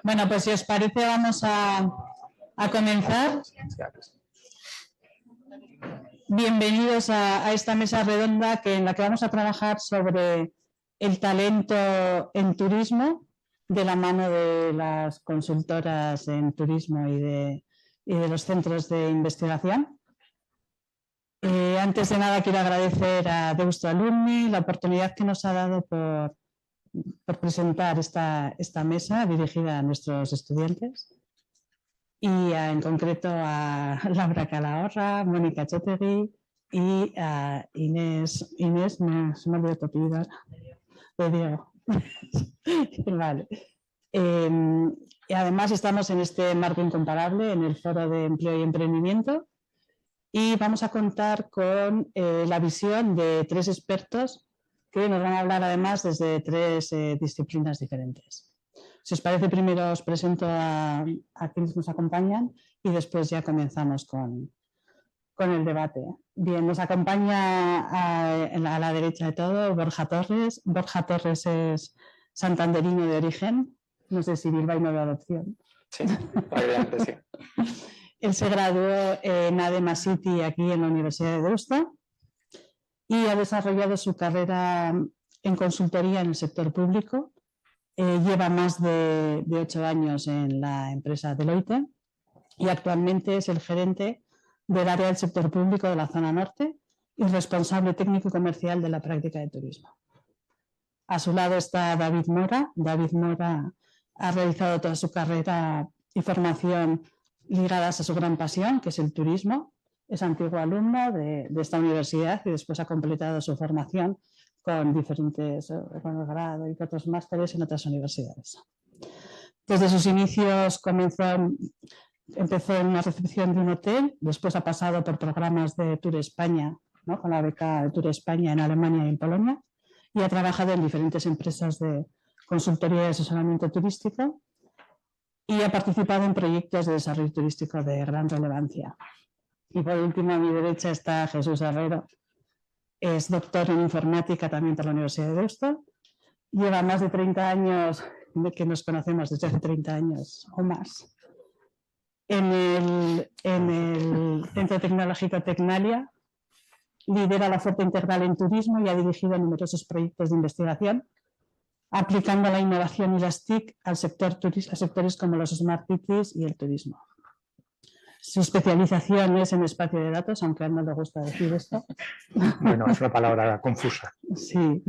Bueno, pues si os parece vamos a comenzar. Bienvenidos a esta mesa redonda en la que vamos a trabajar sobre el talento en turismo de la mano de las consultoras en turismo y de los centros de investigación. Antes de nada quiero agradecer a Deusto Alumni la oportunidad que nos ha dado por presentar esta mesa dirigida a nuestros estudiantes y en concreto a Laura Calahorra, Mónica Chotegui y a Inés, se me olvidó tu apellido, de Diego. Vale. Y además estamos en este marco incomparable, en el Foro de Empleo y Emprendimiento, y vamos a contar con la visión de 3 expertos que nos van a hablar además desde 3 disciplinas diferentes. Si os parece, primero os presento a quienes nos acompañan y después ya comenzamos con el debate. Bien, nos acompaña a la derecha de todo Borja Torres. Borja Torres es santanderino de origen, no sé si bilbaíno de adopción. Sí, probablemente sí. Él se graduó en ADEMA City aquí en la Universidad de Deusto y ha desarrollado su carrera en consultoría en el sector público. Lleva más de 8 años en la empresa Deloitte y actualmente es el gerente del área del sector público de la zona norte y responsable técnico y comercial de la práctica de turismo. A su lado está David Mora. David Mora ha realizado toda su carrera y formación ligadas a su gran pasión, que es el turismo. Es antiguo alumno de esta universidad y después ha completado su formación con diferentes grados y otros másteres en otras universidades. Desde sus inicios empezó en una recepción de un hotel, después ha pasado por programas de Tour España, ¿no?, con la beca de Tour España en Alemania y en Polonia, y ha trabajado en diferentes empresas de consultoría y asesoramiento turístico y ha participado en proyectos de desarrollo turístico de gran relevancia. Y por último, a mi derecha está Jesús Herrero. Es doctor en informática también por la Universidad de Deusto. Lleva más de 30 años, que nos conocemos desde hace 30 años o más, en el Centro Tecnológico Tecnalia. Lidera la oferta integral en turismo y ha dirigido numerosos proyectos de investigación, aplicando la innovación y las TIC a sectores como los Smart Cities y el turismo. Su especialización es en espacio de datos, aunque a él no le gusta decir esto. Bueno, es una palabra confusa. Sí,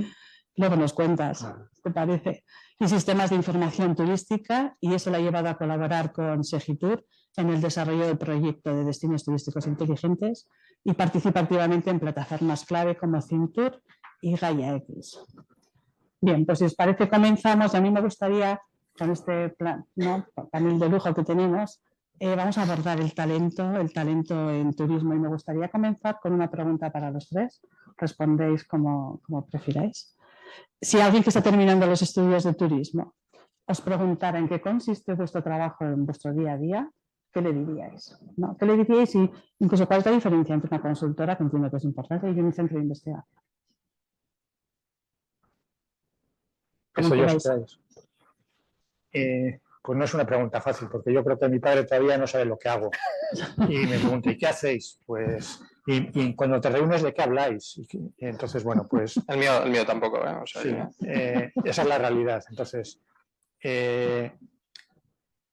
luego nos cuentas, ¿te parece? Y sistemas de información turística, y eso le ha llevado a colaborar con Segitur en el desarrollo del proyecto de destinos turísticos inteligentes y participa activamente en plataformas clave como Cintur y Gaia X. Bien, pues si os parece comenzamos. A mí me gustaría, con este panel de lujo que tenemos, vamos a abordar el talento en turismo, y me gustaría comenzar con una pregunta para los 3. Respondéis como prefiráis. Si alguien que está terminando los estudios de turismo os preguntara en qué consiste vuestro trabajo en vuestro día a día, ¿qué le diríais? ¿No? ¿Qué le diríais? Y incluso cuál es la diferencia entre una consultora, que entiendo que es importante, y un centro de investigación. Eso yo pues no es una pregunta fácil, porque yo creo que mi padre todavía no sabe lo que hago. Y me pregunta, ¿y qué hacéis? Pues, y cuando te reúnes, ¿de qué habláis? Y entonces, bueno, pues... El mío tampoco, ¿eh? O sea, sí, esa es la realidad. Entonces,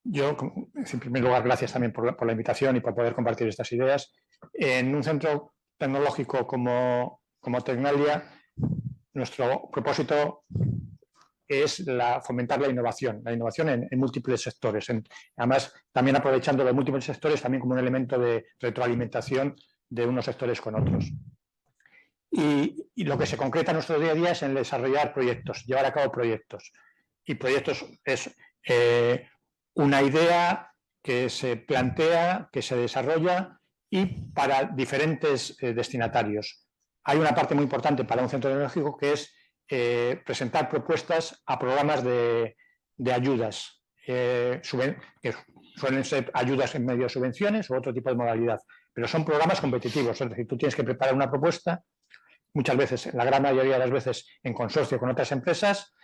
yo, en primer lugar, gracias también por la invitación y por poder compartir estas ideas. En un centro tecnológico como Tecnalia, nuestro propósito es fomentar la innovación en múltiples sectores. Además, también aprovechando los múltiples sectores también como un elemento de retroalimentación de unos sectores con otros. Y lo que se concreta en nuestro día a día es en desarrollar proyectos, llevar a cabo proyectos. Y proyectos es una idea que se plantea, que se desarrolla y para diferentes destinatarios. Hay una parte muy importante para un centro tecnológico que es presentar propuestas a programas de ayudas, que suelen ser ayudas en medio de subvenciones o otro tipo de modalidad, pero son programas competitivos, es decir, tú tienes que preparar una propuesta, muchas veces, la gran mayoría de las veces en consorcio con otras empresas,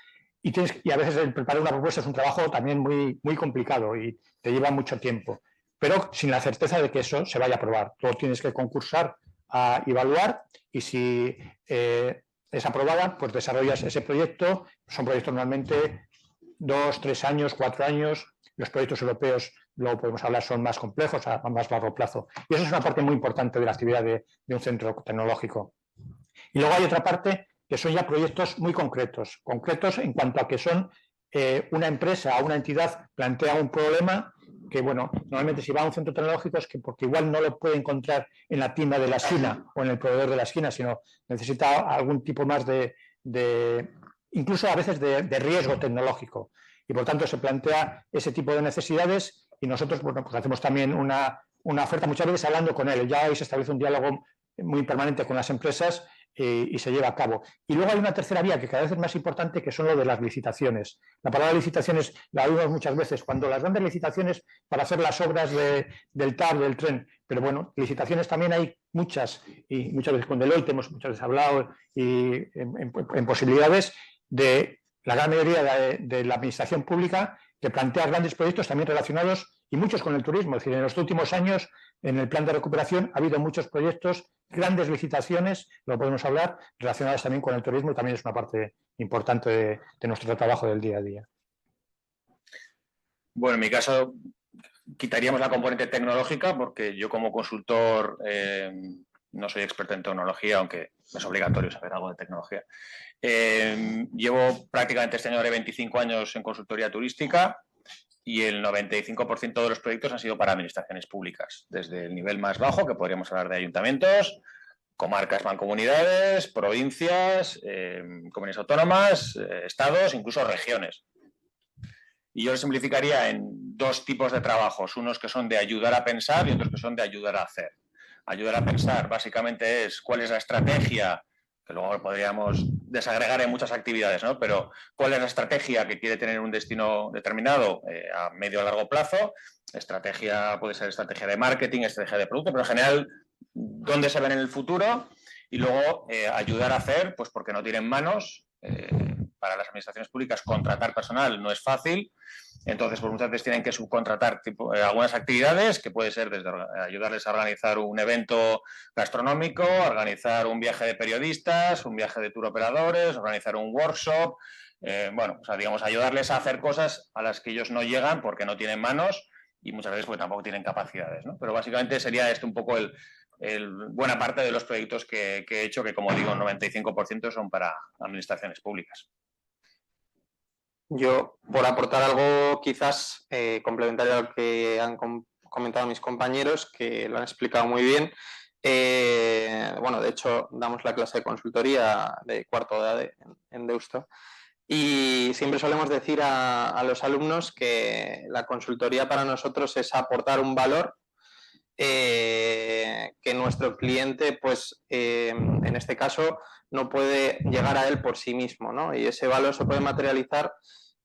y a veces el preparar una propuesta es un trabajo también muy complicado y te lleva mucho tiempo, pero sin la certeza de que eso se vaya a aprobar. Tú tienes que concursar a evaluar y si es aprobada, pues desarrollas ese proyecto. Son proyectos normalmente 2, 3 años, 4 años. Los proyectos europeos, luego podemos hablar, son más complejos, a más largo plazo. Y eso es una parte muy importante de la actividad de un centro tecnológico. Y luego hay otra parte que son ya proyectos muy concretos en cuanto a que son una empresa o una entidad plantea un problema que, bueno, normalmente si va a un centro tecnológico es que porque igual no lo puede encontrar en la tienda de la esquina o en el proveedor de la esquina, sino necesita algún tipo más incluso a veces de riesgo tecnológico. Y por tanto se plantea ese tipo de necesidades y nosotros, bueno, pues hacemos también una oferta muchas veces hablando con él. Ya hoy se establece un diálogo muy permanente con las empresas y se lleva a cabo. Y luego hay una tercera vía que cada vez es más importante, que son lo de las licitaciones. La palabra licitaciones la oímos muchas veces, cuando las grandes licitaciones para hacer las obras del TAV, del tren, pero bueno, licitaciones también hay muchas, y muchas veces con Deloitte hemos muchas veces hablado y en posibilidades de la gran mayoría de la administración pública que plantea grandes proyectos también relacionados y muchos con el turismo. Es decir, en los últimos años, en el plan de recuperación, ha habido muchos proyectos, grandes licitaciones, lo podemos hablar, relacionadas también con el turismo y también es una parte importante de nuestro trabajo del día a día. Bueno, en mi caso, quitaríamos la componente tecnológica porque yo como consultor no soy experto en tecnología, aunque es obligatorio saber algo de tecnología. Llevo prácticamente este año de 25 años en consultoría turística y el 95% de los proyectos han sido para administraciones públicas, desde el nivel más bajo, que podríamos hablar de ayuntamientos, comarcas, mancomunidades, provincias, comunidades autónomas, estados, incluso regiones. Y yo lo simplificaría en dos tipos de trabajos, unos que son de ayudar a pensar y otros que son de ayudar a hacer. Ayudar a pensar básicamente es cuál es la estrategia, que luego podríamos desagregar en muchas actividades, ¿no? Pero cuál es la estrategia que quiere tener un destino determinado a medio o largo plazo. Estrategia puede ser estrategia de marketing, estrategia de producto, pero en general, ¿dónde se ven en el futuro? Y luego ayudar a hacer, pues porque no tienen manos. Para las administraciones públicas contratar personal no es fácil. Entonces, pues muchas veces tienen que subcontratar algunas actividades, que puede ser desde ayudarles a organizar un evento gastronómico, organizar un viaje de periodistas, un viaje de tour operadores, organizar un workshop, bueno, o sea, digamos, ayudarles a hacer cosas a las que ellos no llegan porque no tienen manos y muchas veces pues tampoco tienen capacidades, ¿no? Pero básicamente sería un poco buena parte de los proyectos que he hecho, que como digo, el 95% son para administraciones públicas. Yo, por aportar algo quizás complementario a lo que han comentado mis compañeros, que lo han explicado muy bien. Bueno, de hecho, damos la clase de consultoría de cuarto de ADE en Deusto y siempre solemos decir a los alumnos que la consultoría para nosotros es aportar un valor que nuestro cliente, pues en este caso, no puede llegar a él por sí mismo, ¿no? Y ese valor se puede materializar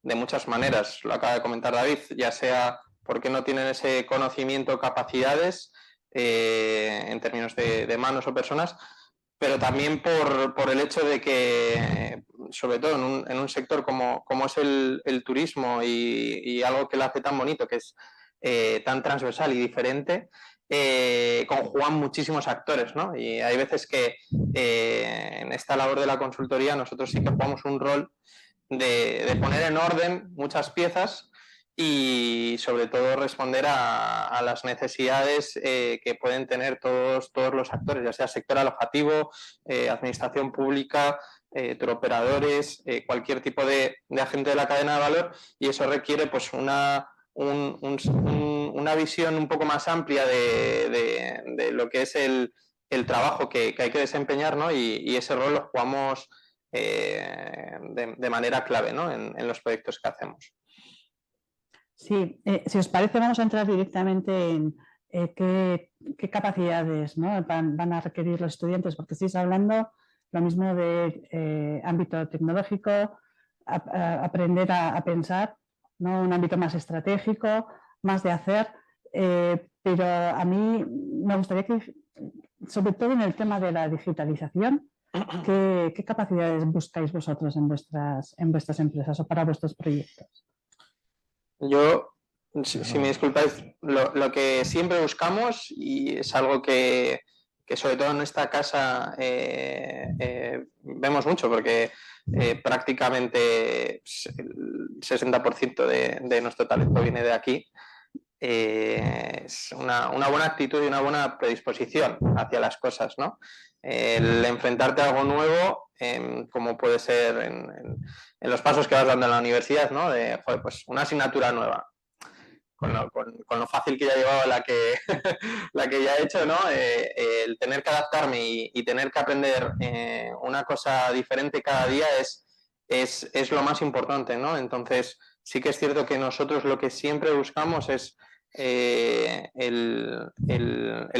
de muchas maneras. Lo acaba de comentar David, ya sea porque no tienen ese conocimiento o capacidades en términos de manos o personas, pero también por el hecho de que, sobre todo en un sector como es el turismo y algo que lo hace tan bonito, que es tan transversal y diferente, conjugan muchísimos actores, ¿no? Y hay veces que en esta labor de la consultoría nosotros sí que jugamos un rol de poner en orden muchas piezas y sobre todo responder a las necesidades que pueden tener todos los actores, ya sea sector alojativo, administración pública, turoperadores, cualquier tipo de agente de la cadena de valor, y eso requiere pues una visión un poco más amplia de lo que es el trabajo que hay que desempeñar, ¿no? Y ese rol lo jugamos de manera clave, ¿no? en los proyectos que hacemos. Sí, si os parece vamos a entrar directamente en qué capacidades, ¿no? van a requerir los estudiantes, porque estáis hablando lo mismo de ámbito tecnológico, aprender a pensar, ¿no? Un ámbito más estratégico, más de hacer, pero a mí me gustaría que, sobre todo en el tema de la digitalización, ¿Qué capacidades buscáis vosotros en vuestras empresas o para vuestros proyectos? Yo, si me disculpáis, lo que siempre buscamos, y es algo que sobre todo en esta casa vemos mucho, porque prácticamente el 60% de nuestro talento viene de aquí, es una buena actitud y una buena predisposición hacia las cosas, ¿no? El enfrentarte a algo nuevo, como puede ser en los pasos que vas dando en la universidad, ¿no? De, joder, pues una asignatura nueva. Con lo fácil que ya he llevado la que, la que ya he hecho, ¿no? El tener que adaptarme y tener que aprender una cosa diferente cada día es lo más importante, ¿no? Entonces, sí que es cierto que nosotros lo que siempre buscamos es el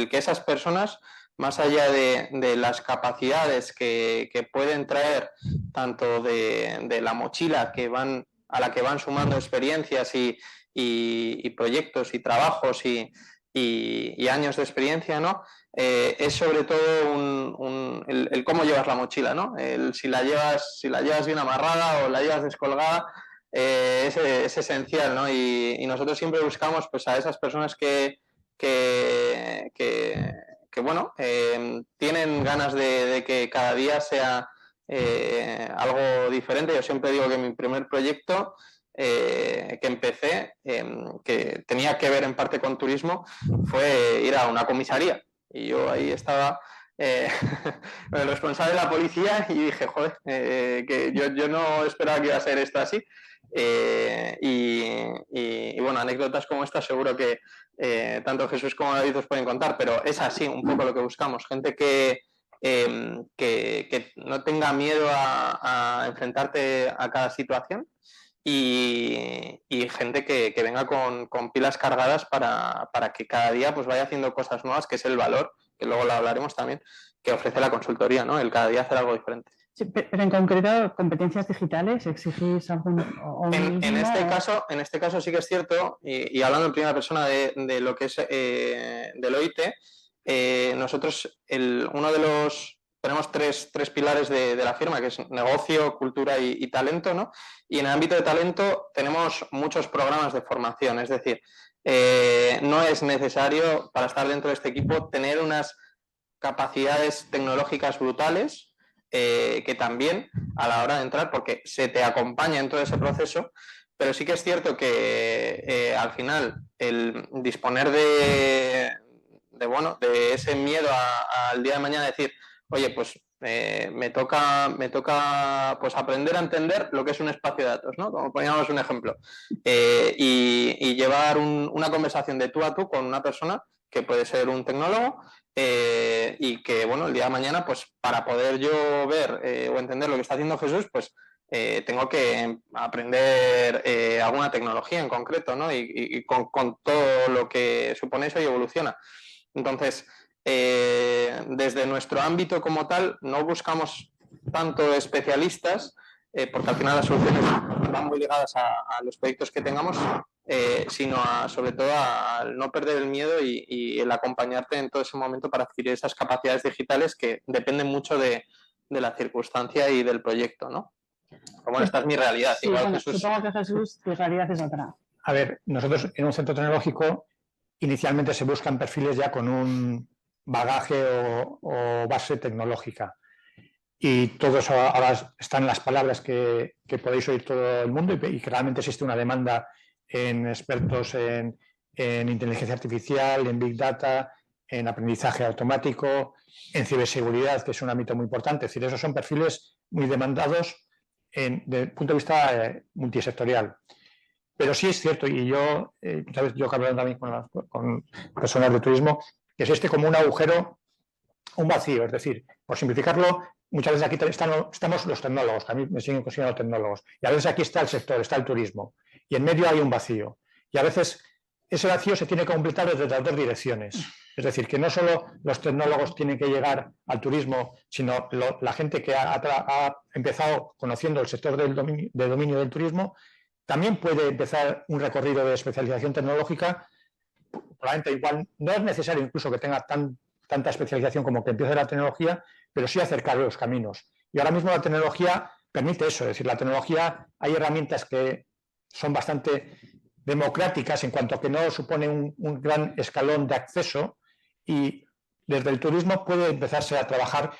que esas personas, más allá de las capacidades que pueden traer, tanto de la mochila a la que van sumando experiencias y proyectos y trabajos y años de experiencia, ¿no? Es sobre todo el cómo llevas la mochila, ¿no? Si la llevas bien amarrada o la llevas descolgada, es esencial, ¿no? Y nosotros siempre buscamos, pues, a esas personas que bueno, tienen ganas de que cada día sea algo diferente. Yo siempre digo que mi primer proyecto que empecé, que tenía que ver en parte con turismo, fue ir a una comisaría. Y yo ahí estaba el responsable de la policía y dije, joder, que yo no esperaba que iba a ser esto así. Y bueno, anécdotas como esta seguro que tanto Jesús como David os pueden contar, pero es así un poco lo que buscamos, gente que no tenga miedo a enfrentarte a cada situación y gente que venga con pilas cargadas para que cada día pues vaya haciendo cosas nuevas, que es el valor, que luego lo hablaremos también, que ofrece la consultoría, ¿no? El cada día hacer algo diferente. Sí, pero en concreto, competencias digitales, ¿exigís algún? En este caso sí que es cierto, y hablando en primera persona de lo que es del OIT, nosotros tenemos tres pilares de la firma, que es negocio, cultura y talento, ¿no? Y en el ámbito de talento tenemos muchos programas de formación, es decir, no es necesario para estar dentro de este equipo tener unas capacidades tecnológicas brutales, que también a la hora de entrar, porque se te acompaña en todo ese proceso, pero sí que es cierto que al final el disponer de ese miedo al día de mañana, decir, oye, pues me toca pues aprender a entender lo que es un espacio de datos, ¿no? Como poníamos un ejemplo, y llevar una conversación de tú a tú con una persona que puede ser un tecnólogo, y que, bueno, el día de mañana, pues para poder yo ver o entender lo que está haciendo Jesús, pues tengo que aprender alguna tecnología en concreto, ¿no? Y con todo lo que supone eso y evoluciona. Entonces, desde nuestro ámbito como tal, no buscamos tanto especialistas, porque al final las soluciones van muy ligadas a los proyectos que tengamos, sino sobre todo al no perder el miedo y el acompañarte en todo ese momento para adquirir esas capacidades digitales que dependen mucho de la circunstancia y del proyecto, ¿no? Pero bueno, esta es mi realidad. Sí, igual, bueno, Jesús... supongo que Jesús, tu realidad es otra. A ver, nosotros en un centro tecnológico inicialmente se buscan perfiles ya con un bagaje o base tecnológica. Y todos ahora están las palabras que podéis oír todo el mundo y que realmente existe una demanda en expertos en inteligencia artificial, en Big Data, en aprendizaje automático, en ciberseguridad, que es un ámbito muy importante. Es decir, esos son perfiles muy demandados desde el punto de vista multisectorial. Pero sí es cierto, y yo, ¿sabes? Yo que hablo también con personas de turismo, que existe como un agujero, un vacío. Es decir, por simplificarlo, muchas veces aquí estamos los tecnólogos, que a mí me siguen considerando tecnólogos, y a veces aquí está el sector, está el turismo, y en medio hay un vacío. Y a veces ese vacío se tiene que completar desde las dos direcciones. Es decir, que no solo los tecnólogos tienen que llegar al turismo, sino la gente que ha empezado conociendo el sector del dominio del turismo, también puede empezar un recorrido de especialización tecnológica. Probablemente igual no es necesario incluso que tenga tan tanta especialización como que empiece la tecnología, pero sí acercar los caminos. Y ahora mismo la tecnología permite eso, es decir, la tecnología, hay herramientas que son bastante democráticas en cuanto a que no supone un gran escalón de acceso y desde el turismo puede empezarse a trabajar.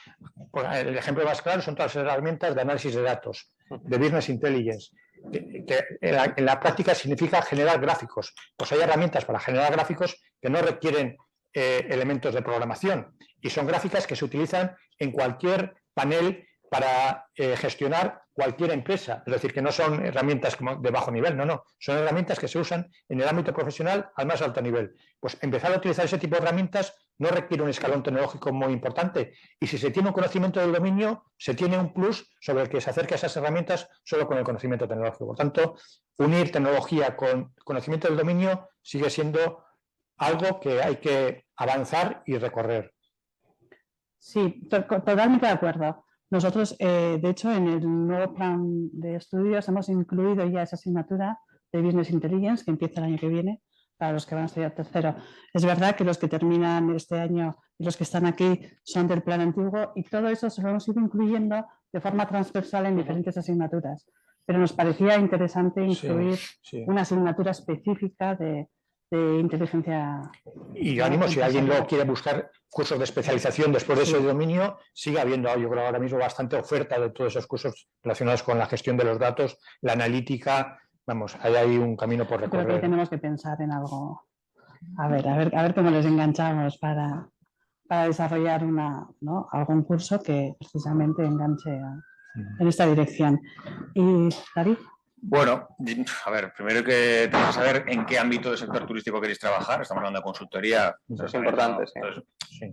El ejemplo más claro son todas las herramientas de análisis de datos, de business intelligence, que en la práctica significa generar gráficos. Pues hay herramientas para generar gráficos que no requieren elementos de programación y son gráficas que se utilizan en cualquier panel para gestionar cualquier empresa. Es decir, que no son herramientas de bajo nivel, no. Son herramientas que se usan en el ámbito profesional al más alto nivel. Pues empezar a utilizar ese tipo de herramientas no requiere un escalón tecnológico muy importante. Y si se tiene un conocimiento del dominio, se tiene un plus sobre el que se acerca a esas herramientas solo con el conocimiento tecnológico. Por tanto, unir tecnología con conocimiento del dominio sigue siendo algo que hay que avanzar y recorrer. Sí, totalmente de acuerdo. Nosotros, de hecho, en el nuevo plan de estudios hemos incluido ya esa asignatura de Business Intelligence que empieza el año que viene para los que van a estudiar tercero. Es verdad que los que terminan este año y los que están aquí son del plan antiguo y todo eso se lo hemos ido incluyendo de forma transversal en diferentes asignaturas. Pero nos parecía interesante incluir una asignatura específica de inteligencia. Y yo animo, si alguien lo quiere buscar cursos de especialización después de ese dominio, sigue habiendo, yo creo ahora mismo, bastante oferta de todos esos cursos relacionados con la gestión de los datos, la analítica. Vamos, ahí hay un camino por recorrer. Creo que tenemos que pensar en algo. A ver cómo les enganchamos para desarrollar algún curso que precisamente enganche en esta dirección. ¿Y David? Bueno, a ver, primero que tenemos que saber en qué ámbito del sector turístico queréis trabajar. Estamos hablando de consultoría. Eso es importante, sí. Entonces,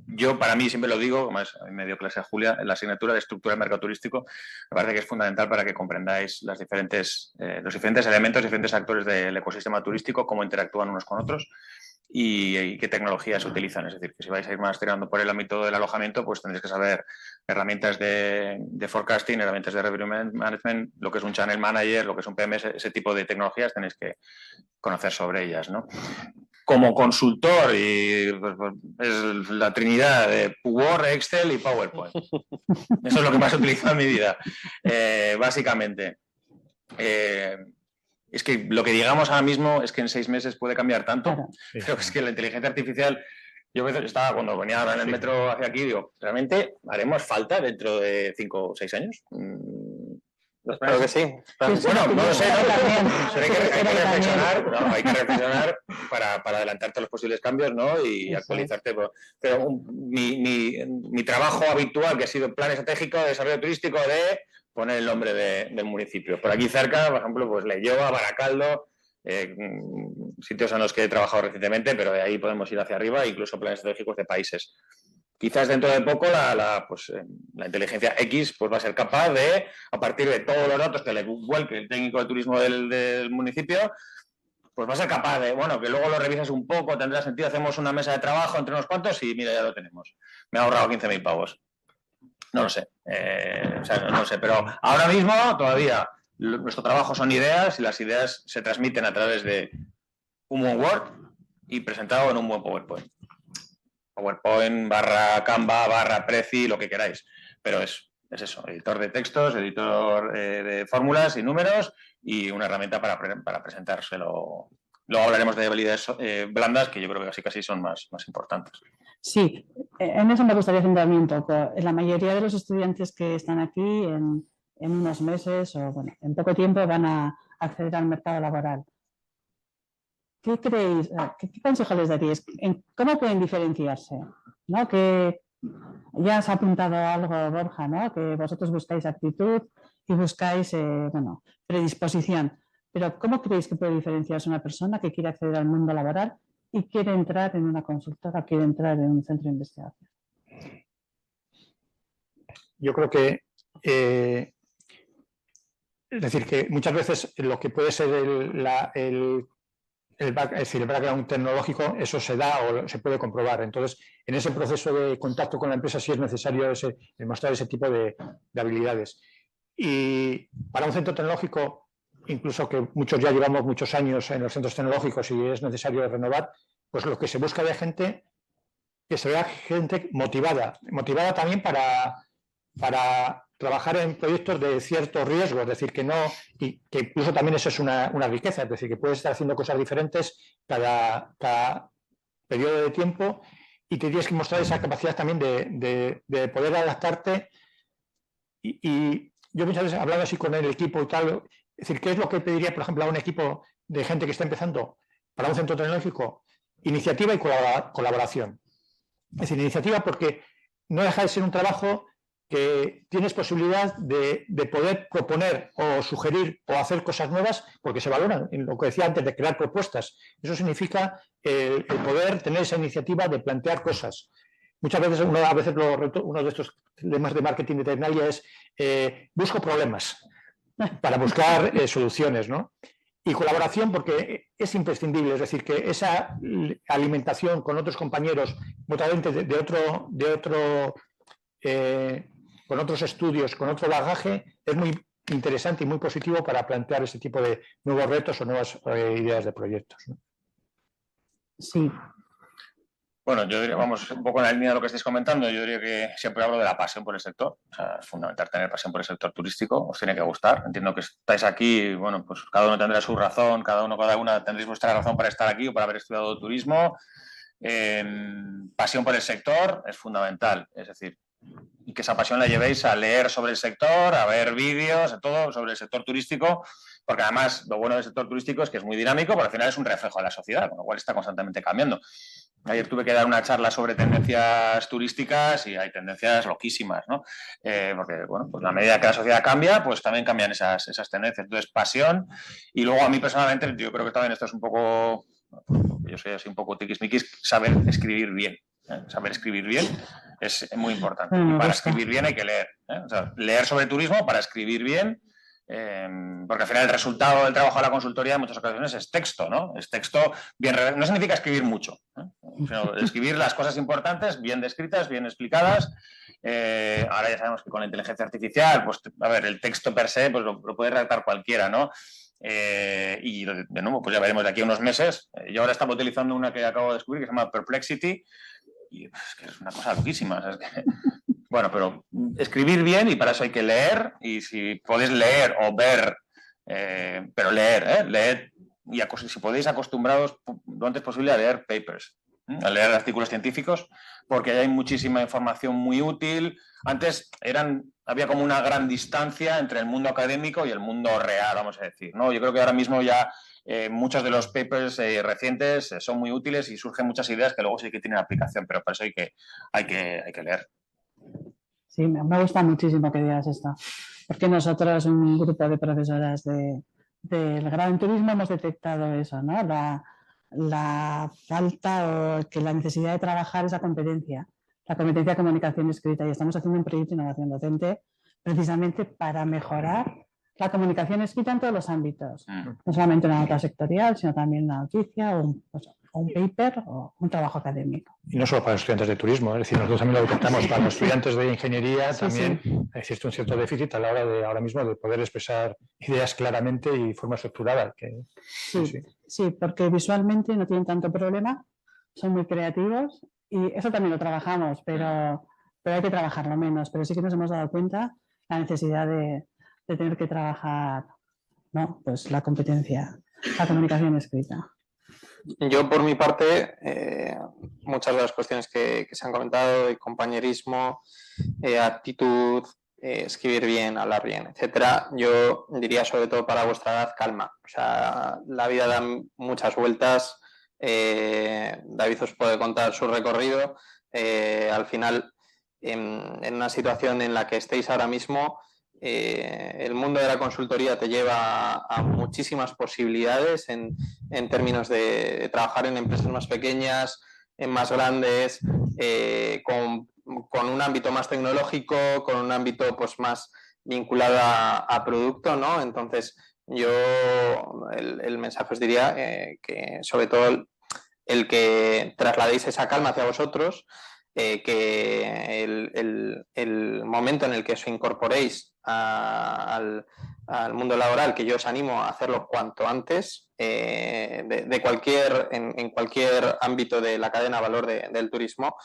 yo, para mí, siempre lo digo, como es me dio clase a Julia, en la asignatura de estructura del mercado turístico, me parece que es fundamental para que comprendáis los diferentes elementos, diferentes actores del ecosistema turístico, cómo interactúan unos con otros y qué tecnologías utilizan. Es decir, que si vais a ir más tirando por el ámbito del alojamiento, pues tendréis que saber herramientas de forecasting, herramientas de revenue management, lo que es un channel manager, lo que es un PMS, ese tipo de tecnologías tenéis que conocer sobre ellas, ¿no? Como consultor, y pues, es la trinidad de Word, Excel y PowerPoint. Eso es lo que más he utilizado en mi vida, básicamente. Es que lo que digamos ahora mismo es que en 6 meses puede cambiar tanto, claro. Pero es que la inteligencia artificial, yo a veces estaba, cuando venía en el metro hacia aquí, digo, ¿realmente haremos falta dentro de 5 o 6 años? Espero que sí. Bueno, no lo sé, hay que reflexionar para adelantarte a los posibles cambios, ¿no? Y actualizarte. Pero mi trabajo habitual, que ha sido plan estratégico de desarrollo turístico, de poner el nombre del municipio. Por aquí cerca, por ejemplo, pues Leioa, Baracaldo, sitios en los que he trabajado recientemente, pero de ahí podemos ir hacia arriba, incluso planes estratégicos de países. Quizás dentro de poco la inteligencia X pues va a ser capaz de, a partir de todos los datos que le vuelque el técnico de turismo del municipio, pues va a ser capaz de, bueno, que luego lo revisas un poco, tendrá sentido, hacemos una mesa de trabajo entre unos cuantos y mira, ya lo tenemos. Me ha ahorrado 15.000 pavos. No lo sé, no sé, pero ahora mismo todavía nuestro trabajo son ideas y las ideas se transmiten a través de un buen Word y presentado en un buen PowerPoint. PowerPoint /Canva /Prezi, lo que queráis, pero es eso, editor de textos, editor de fórmulas y números y una herramienta para presentárselo. Luego hablaremos de habilidades blandas, que yo creo que casi son más importantes. Sí, en eso me gustaría centrarme un poco. La mayoría de los estudiantes que están aquí en unos meses o bueno, en poco tiempo van a acceder al mercado laboral. ¿Qué creéis? ¿Qué consejo les daríais? ¿Cómo pueden diferenciarse? ¿No? Que ya has apuntado algo, Borja, ¿no? Que vosotros buscáis actitud y buscáis predisposición. Pero ¿cómo creéis que puede diferenciarse una persona que quiere acceder al mundo laboral y quiere entrar en una consultora, quiere entrar en un centro de investigación? Yo creo que es decir, que muchas veces lo que puede ser el background tecnológico, eso se da o se puede comprobar. Entonces, en ese proceso de contacto con la empresa sí es necesario demostrar ese tipo de habilidades. Y para un centro tecnológico, incluso que muchos ya llevamos muchos años en los centros tecnológicos y es necesario renovar, pues lo que se busca de gente que se vea gente motivada también para trabajar en proyectos de cierto riesgo, es decir, que incluso también eso es una riqueza, es decir, que puedes estar haciendo cosas diferentes cada periodo de tiempo y que tienes que mostrar esa capacidad también de poder adaptarte. Y yo muchas veces hablando así con el equipo y tal, es decir, ¿qué es lo que pediría, por ejemplo, a un equipo de gente que está empezando para un centro tecnológico? Iniciativa y colaboración. Es decir, iniciativa porque no deja de ser un trabajo que tienes posibilidad de poder proponer o sugerir o hacer cosas nuevas porque se valoran, en lo que decía antes, de crear propuestas. Eso significa el poder tener esa iniciativa de plantear cosas. Muchas veces, uno de estos lemas de marketing de Tecnalia es busco problemas para buscar soluciones, ¿no? Y colaboración porque es imprescindible, es decir, que esa alimentación con otros compañeros, mutuamente con otros estudios, con otro bagaje, es muy interesante y muy positivo para plantear ese tipo de nuevos retos o nuevas ideas de proyectos, ¿no? Sí. Bueno, yo diría, vamos un poco en la línea de lo que estáis comentando, yo diría que siempre hablo de la pasión por el sector. O sea, es fundamental tener pasión por el sector turístico, os tiene que gustar. Entiendo que estáis aquí, bueno, pues cada uno tendrá su razón, cada una tendréis vuestra razón para estar aquí o para haber estudiado turismo. Pasión por el sector es fundamental, es decir, y que esa pasión la llevéis a leer sobre el sector, a ver vídeos, a todo sobre el sector turístico, porque además lo bueno del sector turístico es que es muy dinámico, porque al final es un reflejo de la sociedad, con lo cual está constantemente cambiando. Ayer tuve que dar una charla sobre tendencias turísticas y hay tendencias loquísimas, ¿no? Porque, bueno, pues a medida que la sociedad cambia, pues también cambian esas tendencias. Entonces, pasión. Y luego a mí personalmente, yo creo que también esto es un poco, yo soy así un poco tiquismiquis, saber escribir bien. Saber escribir bien es muy importante. Y para escribir bien hay que leer. O sea, leer sobre turismo para escribir bien. Porque al final el resultado del trabajo de la consultoría en muchas ocasiones es texto, ¿no? Es texto bien, no significa escribir mucho, sino escribir las cosas importantes, bien descritas, bien explicadas. Ahora ya sabemos que con la inteligencia artificial, pues a ver, el texto per se pues lo puede redactar cualquiera, ¿no? Y de nuevo, pues ya veremos de aquí a unos meses. Yo ahora estaba utilizando una que acabo de descubrir que se llama Perplexity y es que es una cosa loquísima. Es que, bueno, pero escribir bien y para eso hay que leer y si podéis leer o ver, pero leer y si podéis acostumbraros lo antes posible a leer papers, a leer artículos científicos porque hay muchísima información muy útil. Antes había como una gran distancia entre el mundo académico y el mundo real, vamos a decir, ¿no? Yo creo que ahora mismo ya muchos de los papers recientes son muy útiles y surgen muchas ideas que luego sí que tienen aplicación, pero para eso hay que leer. Sí, me gusta muchísimo que digas esto, porque nosotros, un grupo de profesoras del grado en turismo, hemos detectado eso, ¿no? La falta o que la necesidad de trabajar esa competencia, la competencia de comunicación escrita, y estamos haciendo un proyecto de innovación docente precisamente para mejorar la comunicación escrita en todos los ámbitos, no solamente una nota sectorial, sino también una noticia o un paper o un trabajo académico. Y no solo para los estudiantes de turismo, es decir, nosotros también lo detectamos para los estudiantes de ingeniería, también existe un cierto déficit a la hora de ahora mismo de poder expresar ideas claramente y de forma estructurada. Sí, porque visualmente no tienen tanto problema, son muy creativos y eso también lo trabajamos, pero hay que trabajarlo menos. Pero sí que nos hemos dado cuenta la necesidad de tener que trabajar, ¿no? Pues la competencia, la comunicación escrita. Yo, por mi parte, muchas de las cuestiones que se han comentado, de compañerismo, actitud, escribir bien, hablar bien, etcétera, yo diría sobre todo para vuestra edad, calma. O sea, la vida da muchas vueltas. David os puede contar su recorrido. Al final, en una situación en la que estéis ahora mismo, el mundo de la consultoría te lleva a muchísimas posibilidades en términos de trabajar en empresas más pequeñas, en más grandes, con un ámbito más tecnológico, con un ámbito pues más vinculado a producto, ¿no? Entonces yo el mensaje os diría que sobre todo el que trasladéis esa calma hacia vosotros, que el momento en el que os incorporéis al mundo laboral, que yo os animo a hacerlo cuanto antes, en cualquier ámbito de la cadena de valor del turismo,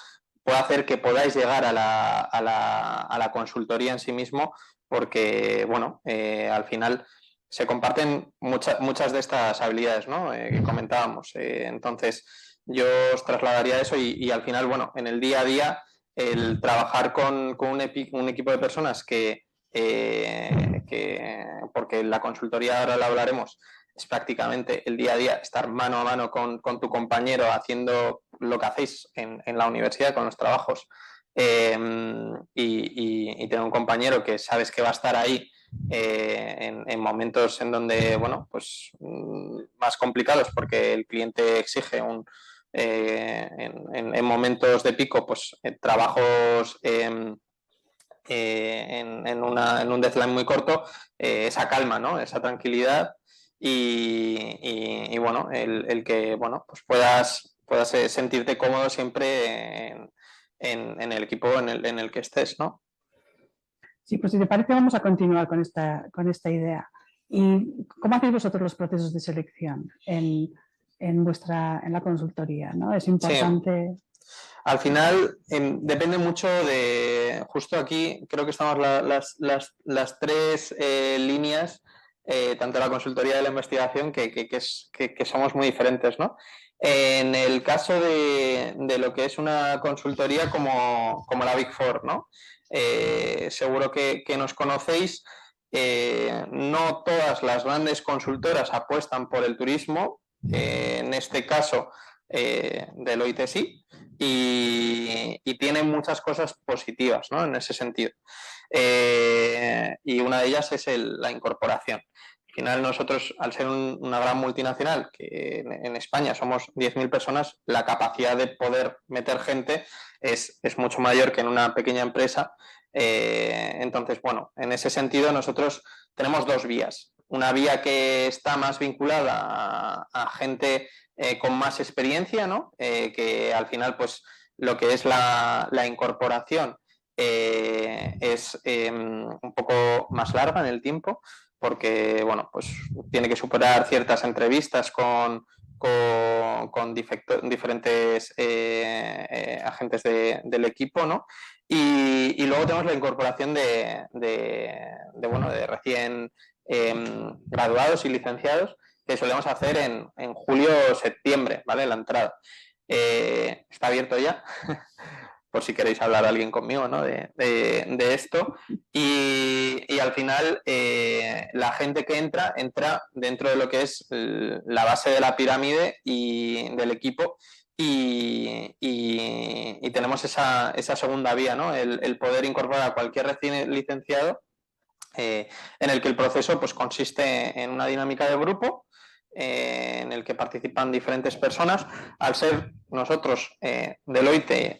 puede hacer que podáis llegar a la consultoría en sí mismo, porque, bueno, al final se comparten muchas de estas habilidades, ¿no? Que comentábamos. Entonces, yo os trasladaría eso y al final, bueno, en el día a día, el trabajar con un equipo de personas porque la consultoría, ahora la hablaremos, es prácticamente el día a día estar mano a mano con tu compañero haciendo lo que hacéis en la universidad, con los trabajos, y tener un compañero que sabes que va a estar ahí en momentos en donde, bueno, pues más complicados porque el cliente exige en momentos de pico, pues trabajos en un deadline muy corto, esa calma, ¿no? Esa tranquilidad y bueno, el que, bueno, pues puedas sentirte cómodo siempre en el equipo en el que estés, ¿no? Sí, pues si te parece vamos a continuar con esta idea. ¿Y cómo hacéis vosotros los procesos de selección en la consultoría, ¿no? Es importante... Sí. Al final depende mucho de, justo aquí creo que estamos las tres líneas, tanto la consultoría de la investigación, que somos muy diferentes, ¿no? En el caso de lo que es una consultoría como la Big Four, ¿no? Seguro que nos conocéis. No todas las grandes consultoras apuestan por el turismo. En este caso, Deloitte sí, y tiene muchas cosas positivas, ¿no? En ese sentido. Y una de ellas es la incorporación. Al final nosotros, al ser una gran multinacional, que en España somos 10.000 personas, la capacidad de poder meter gente es mucho mayor que en una pequeña empresa. Entonces, bueno, en ese sentido nosotros tenemos dos vías. Una vía que está más vinculada a gente con más experiencia, ¿no? Que al final, pues, lo que es la incorporación es un poco más larga en el tiempo, porque, bueno, pues tiene que superar ciertas entrevistas con diferentes agentes del equipo, ¿no? Y luego tenemos la incorporación de recién graduados y licenciados, que solemos hacer en julio o septiembre, ¿vale? La entrada. Está abierto ya, por si queréis hablar alguien conmigo, ¿no? de esto. Y al final, la gente que entra dentro de lo que es la base de la pirámide y del equipo. Y tenemos esa segunda vía, ¿no? El poder incorporar a cualquier recién licenciado, en el que el proceso pues, consiste en una dinámica de grupo, en el que participan diferentes personas. Al ser nosotros Deloitte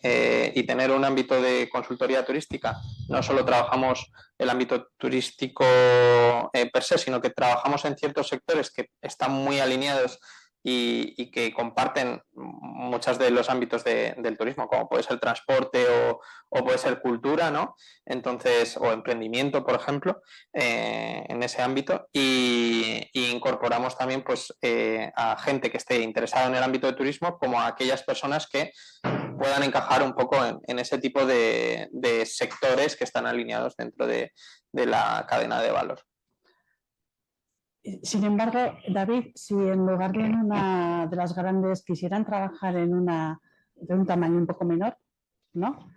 y tener un ámbito de consultoría turística, no solo trabajamos el ámbito turístico per se, sino que trabajamos en ciertos sectores que están muy alineados y que comparten muchos de los ámbitos del turismo, como puede ser transporte o puede ser cultura, ¿no? Entonces, o emprendimiento, por ejemplo, en ese ámbito, y incorporamos también pues, a gente que esté interesada en el ámbito de turismo, como a aquellas personas que puedan encajar un poco en ese tipo de sectores que están alineados dentro de la cadena de valor. Sin embargo, David, si en lugar de en una de las grandes quisieran trabajar en una de un tamaño un poco menor, ¿no?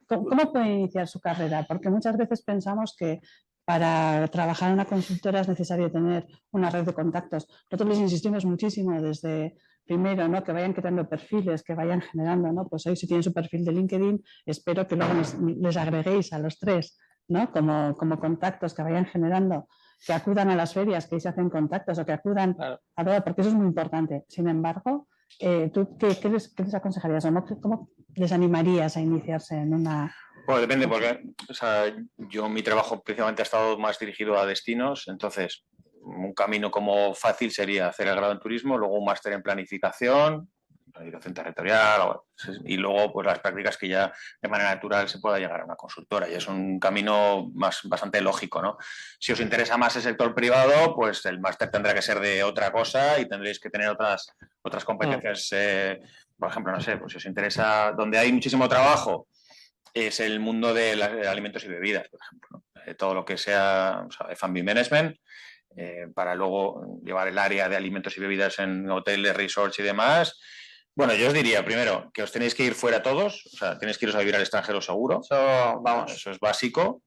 ¿Cómo puede iniciar su carrera? Porque muchas veces pensamos que para trabajar en una consultora es necesario tener una red de contactos. Nosotros les insistimos muchísimo desde primero, ¿no? Que vayan creando perfiles, que vayan generando, ¿no? Pues hoy si tienen su perfil de LinkedIn, espero que luego les agreguéis a los tres, ¿no? Como contactos que vayan generando, que acudan a las ferias, que ahí se hacen contactos o que acudan a todo, porque eso es muy importante. Sin embargo, ¿tú qué les aconsejarías o cómo les animarías a iniciarse en una...? Bueno, depende, porque mi trabajo principalmente ha estado más dirigido a destinos, entonces un camino como fácil sería hacer el grado en turismo, luego un máster en planificación, la dirección territorial, y luego pues las prácticas que ya de manera natural se pueda llegar a una consultora, y es un camino bastante lógico, ¿no? Si os interesa más el sector privado, pues el máster tendrá que ser de otra cosa y tendréis que tener otras competencias, por ejemplo, no sé, pues si os interesa, donde hay muchísimo trabajo, es el mundo de alimentos y bebidas, por ejemplo, ¿no? Todo lo que sea, o sea, F&B Management, para luego llevar el área de alimentos y bebidas en hoteles, resorts y demás. Bueno, yo os diría primero que os tenéis que ir fuera todos, o sea, tenéis que iros a vivir al extranjero seguro. Eso, vamos. Eso es básico.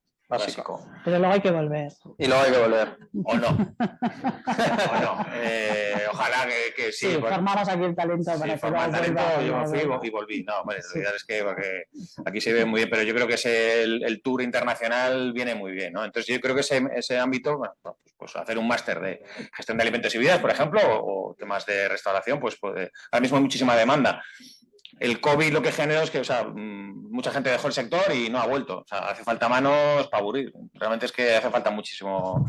Pero luego hay que volver. Y luego hay que volver. O no. O no. Ojalá que sí. Sí, formamos aquí el talento para que formar talento, yo me fui y volví. No, bueno, la realidad es que porque aquí se ve muy bien, pero yo creo que el tour internacional viene muy bien, ¿no? Entonces yo creo que ese ámbito, bueno, pues hacer un máster de gestión de alimentos y bebidas, por ejemplo, o temas de restauración, pues ahora mismo hay muchísima demanda. El COVID lo que generó es que, o sea, mucha gente dejó el sector y no ha vuelto. O sea, hace falta manos para aburrir. Realmente es que hace falta muchísimo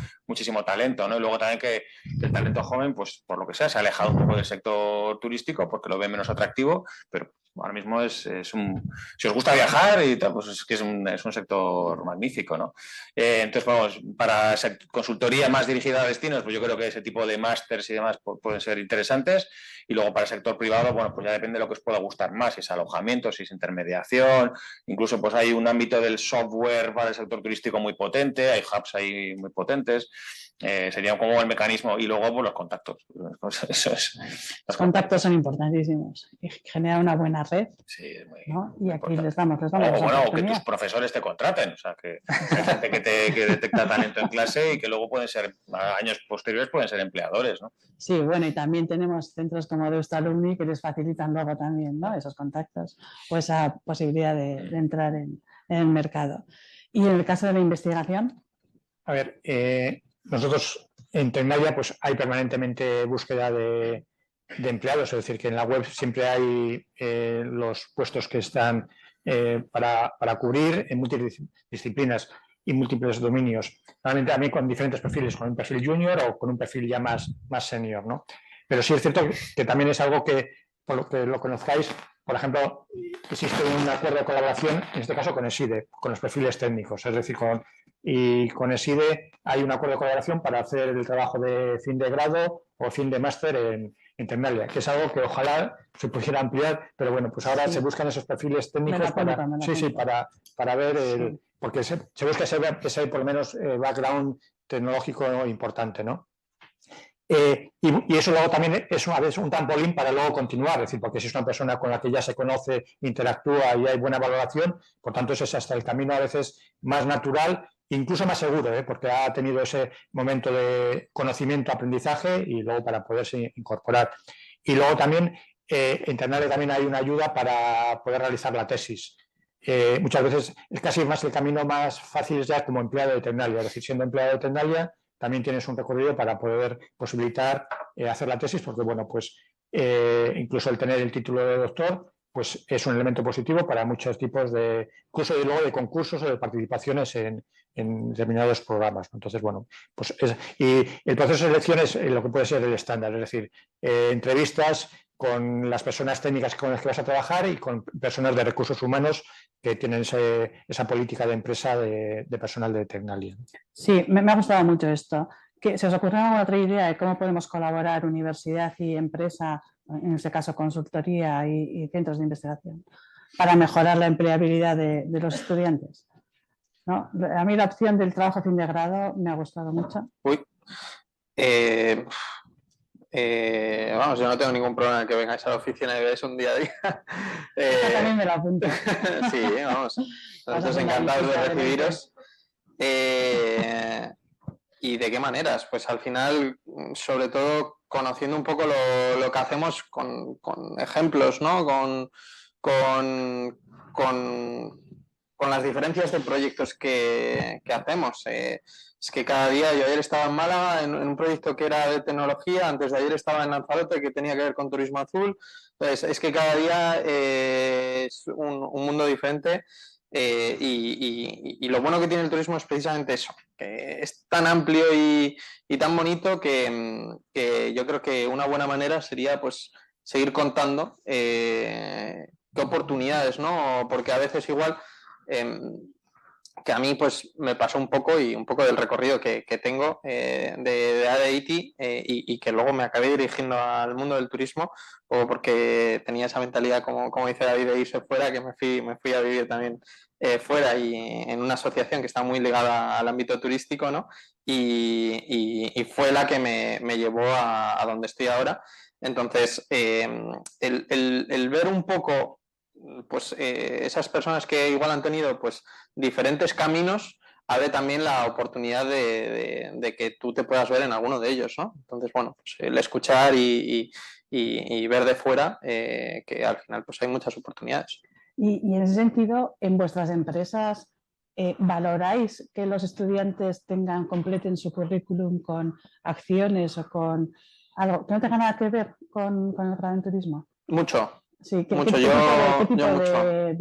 talento, ¿no? Y luego también que el talento joven, pues por lo que sea, se ha alejado un poco del sector turístico porque lo ve menos atractivo, pero ahora mismo si os gusta viajar y tal, pues es que es un sector magnífico, ¿no? Entonces, vamos, para consultoría más dirigida a destinos, pues yo creo que ese tipo de másters y demás pueden ser interesantes. Y luego para el sector privado, bueno, pues ya depende de lo que os pueda gustar más, si es alojamiento, si es intermediación, incluso pues hay un ámbito del software para el sector turístico muy potente, hay hubs ahí muy potentes, sería como el mecanismo, y luego pues, los contactos. Pues eso es. Los contactos son importantísimos, y genera una buena red, sí, ¿no? Y aquí les damos o que tus profesores te contraten, o sea, que hay gente que detecta talento en clase y que luego pueden ser, años posteriores pueden ser empleadores, ¿no? Sí, bueno, y también tenemos centros como Deusto Alumni que les facilitan luego también, ¿no? Esos contactos o esa posibilidad de entrar en el mercado. Y en el caso de la investigación. A ver, nosotros en Tecnalia pues hay permanentemente búsqueda de empleados, es decir, que en la web siempre hay los puestos que están para cubrir en múltiples disciplinas y múltiples dominios, realmente también con diferentes perfiles, con un perfil junior o con un perfil ya más senior, ¿no? Pero sí es cierto que también es algo que, por lo que lo conozcáis, por ejemplo, existe un acuerdo de colaboración, en este caso con ESIDE, con los perfiles técnicos, es decir, con ESIDE hay un acuerdo de colaboración para hacer el trabajo de fin de grado o fin de máster en Tecnalia, que es algo que ojalá se pudiera ampliar, pero bueno, pues ahora se buscan esos perfiles técnicos para ver, porque se busca ese por lo menos background tecnológico importante, ¿no? Y eso luego también es a veces un trampolín para luego continuar, es decir, porque si es una persona con la que ya se conoce, interactúa y hay buena valoración, por tanto ese es hasta el camino a veces más natural, incluso más seguro, porque ha tenido ese momento de conocimiento, aprendizaje y luego para poderse incorporar. Y luego también en Tecnalia también hay una ayuda para poder realizar la tesis. Muchas veces es casi más el camino más fácil ya como empleado de Tecnalia, es decir, siendo empleado de Tecnalia también tienes un recorrido para poder posibilitar hacer la tesis, porque bueno, pues incluso el tener el título de doctor, pues es un elemento positivo para muchos tipos de cursos y luego de concursos o de participaciones en determinados programas. Entonces, bueno, pues y el proceso de selección es lo que puede ser el estándar, es decir, entrevistas con las personas técnicas con las que vas a trabajar y con personas de recursos humanos que tienen esa política de empresa de personal de Tecnalia. Sí, me ha gustado mucho esto. ¿Se os ocurre alguna otra idea de cómo podemos colaborar universidad y empresa, en este caso consultoría y centros de investigación, para mejorar la empleabilidad de los estudiantes? ¿No? A mí la opción del trabajo a fin de grado me ha gustado mucho. Vamos, yo no tengo ningún problema en que vengáis a la oficina y veáis un día a día. También me lo apunto. Sí, vamos. Nosotros encantados de recibiros. ¿Y de qué maneras? Pues al final, sobre todo, conociendo un poco lo que hacemos con ejemplos, ¿no? Con las diferencias de proyectos que hacemos. Es que cada día, yo ayer estaba en Málaga en un proyecto que era de tecnología, antes de ayer estaba en Lanzarote que tenía que ver con turismo azul. Entonces, es que cada día es un mundo diferente y lo bueno que tiene el turismo es precisamente eso, que es tan amplio y tan bonito que yo creo que una buena manera sería pues seguir contando qué oportunidades, ¿no? Porque a veces igual que a mí pues me pasó un poco y un poco del recorrido que tengo de AD&IT y que luego me acabé dirigiendo al mundo del turismo o porque tenía esa mentalidad, como dice David, de irse fuera, que me fui a vivir también fuera y en una asociación que está muy ligada al ámbito turístico, ¿no? Y fue la que me llevó a donde estoy ahora. Entonces, el ver un poco pues esas personas que igual han tenido pues diferentes caminos, abre también la oportunidad de que tú te puedas ver en alguno de ellos, ¿no? Entonces, bueno, pues el escuchar y ver de fuera que al final pues hay muchas oportunidades. Y en ese sentido, en vuestras empresas, ¿valoráis que los estudiantes completen su currículum con acciones o con algo que no tenga nada que ver con el grado en turismo? Mucho. Sí, mucho. ¿qué tipo mucho. No sé.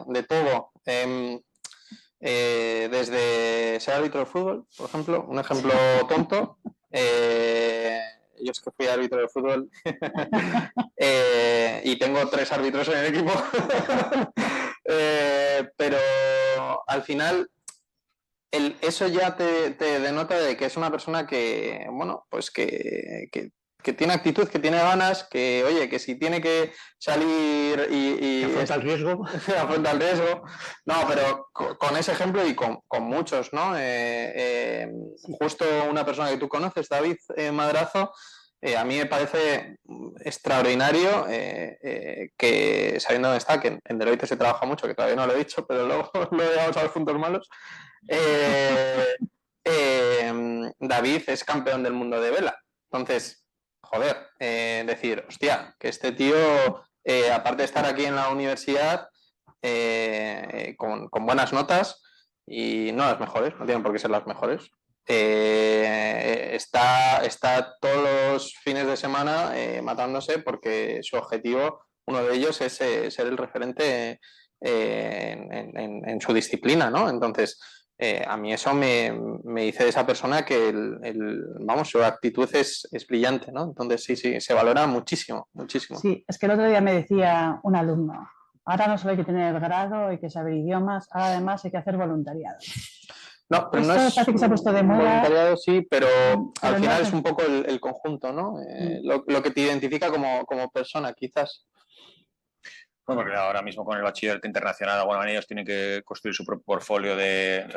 De todo. Desde ser árbitro de fútbol, por ejemplo, un ejemplo tonto. Yo es que fui árbitro de fútbol y tengo 3 árbitros en el equipo. Pero al final eso ya te denota de que es una persona que, bueno, pues que tiene actitud, que tiene ganas, que, oye, que si tiene que salir y afronta el riesgo. afronta el riesgo. No, pero con ese ejemplo y con muchos, ¿no? Justo una persona que tú conoces, David Madrazo, a mí me parece extraordinario que, sabiendo dónde está, que en Deloitte se trabaja mucho, que todavía no lo he dicho, pero luego lo llevamos a los puntos malos. David es campeón del mundo de vela. Entonces, joder, decir, hostia, que este tío, aparte de estar aquí en la universidad, con buenas notas, y no las mejores, no tienen por qué ser las mejores, está todos los fines de semana matándose porque su objetivo, uno de ellos, es ser el referente en su disciplina, ¿no? Entonces, a mí eso me dice de esa persona que vamos, su actitud es brillante, ¿no? Entonces sí, se valora muchísimo, muchísimo. Sí, es que el otro día me decía un alumno, ahora no solo hay que tener el grado, hay que saber idiomas, ahora además hay que hacer voluntariado. No, pero esto no es parece que se ha puesto de moda. Voluntariado sí, pero al final no es un poco el conjunto, ¿no? Lo que te identifica como persona, quizás. Bueno, porque ahora mismo con el bachillerato internacional, de alguna manera ellos tienen que construir su propio portfolio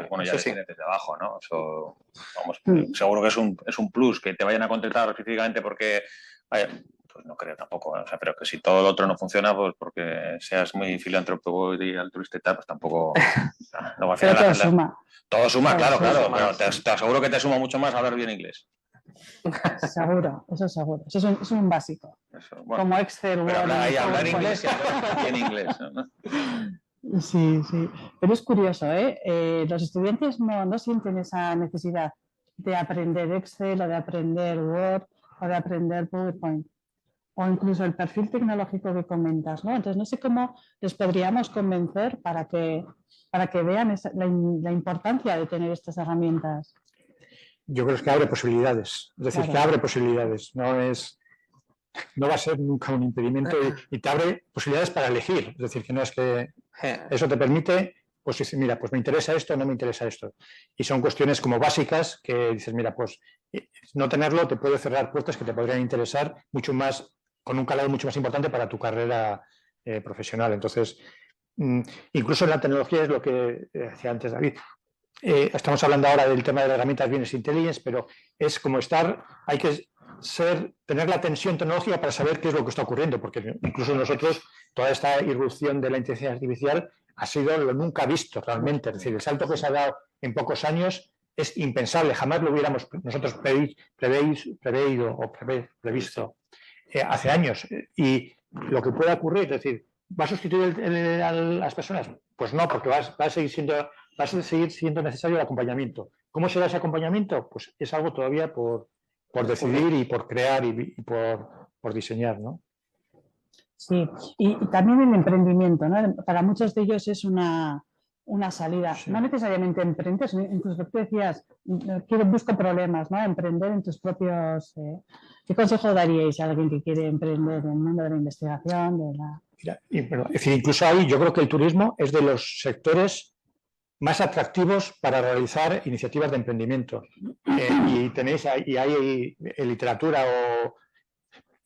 bueno, ya sí. desde abajo, ¿no? Eso, vamos, seguro que es un plus, que te vayan a contratar específicamente porque, vaya, pues no creo tampoco, o sea, pero que si todo lo otro no funciona, pues porque seas muy filántropo y altruista y tal, pues tampoco. Luego, al final, pero todo suma. Todo suma, claro, suma, pero te aseguro que te suma mucho más hablar bien inglés. Seguro, eso seguro. Eso es un básico. Eso, bueno, como Excel, pero Word, hablar inglés y hablar bien inglés, ¿no? Sí, sí. Pero es curioso, ¿eh? Los estudiantes no sienten esa necesidad de aprender Excel o de aprender Word o de aprender PowerPoint. O incluso el perfil tecnológico que comentas, ¿no? Entonces no sé cómo les podríamos convencer para que vean la importancia de tener estas herramientas. Yo creo que abre posibilidades, es decir, claro, que abre posibilidades, no va a ser nunca un impedimento y te abre posibilidades para elegir, es decir, que no es que eso te permite, pues decir, mira, pues me interesa esto, no me interesa esto. Y son cuestiones como básicas que dices, mira, pues no tenerlo te puede cerrar puertas que te podrían interesar mucho más, con un calado mucho más importante para tu carrera profesional. Entonces, incluso en la tecnología es lo que decía antes David. Estamos hablando ahora del tema de las herramientas Business Intelligence, pero es como hay que tener la tensión tecnológica para saber qué es lo que está ocurriendo, porque incluso nosotros, toda esta irrupción de la inteligencia artificial ha sido lo nunca visto realmente. Es decir, el salto que se ha dado en pocos años es impensable, jamás lo hubiéramos nosotros preveído o previsto hace años. Y lo que puede ocurrir, es decir, ¿va a sustituir a las personas? Pues no, porque va a seguir siendo necesario el acompañamiento. ¿Cómo será ese acompañamiento? Pues es algo todavía por decidir y por crear y por diseñar, ¿no? Sí, y también el emprendimiento, ¿no? Para muchos de ellos es una una salida. Sí. No necesariamente emprender, sino incluso tú decías, busco problemas, ¿no? Emprender en tus propios... ¿Qué consejo daríais a alguien que quiere emprender en el mundo de la investigación? Mira, es decir, incluso ahí yo creo que el turismo es de los sectores más atractivos para realizar iniciativas de emprendimiento. Y hay literatura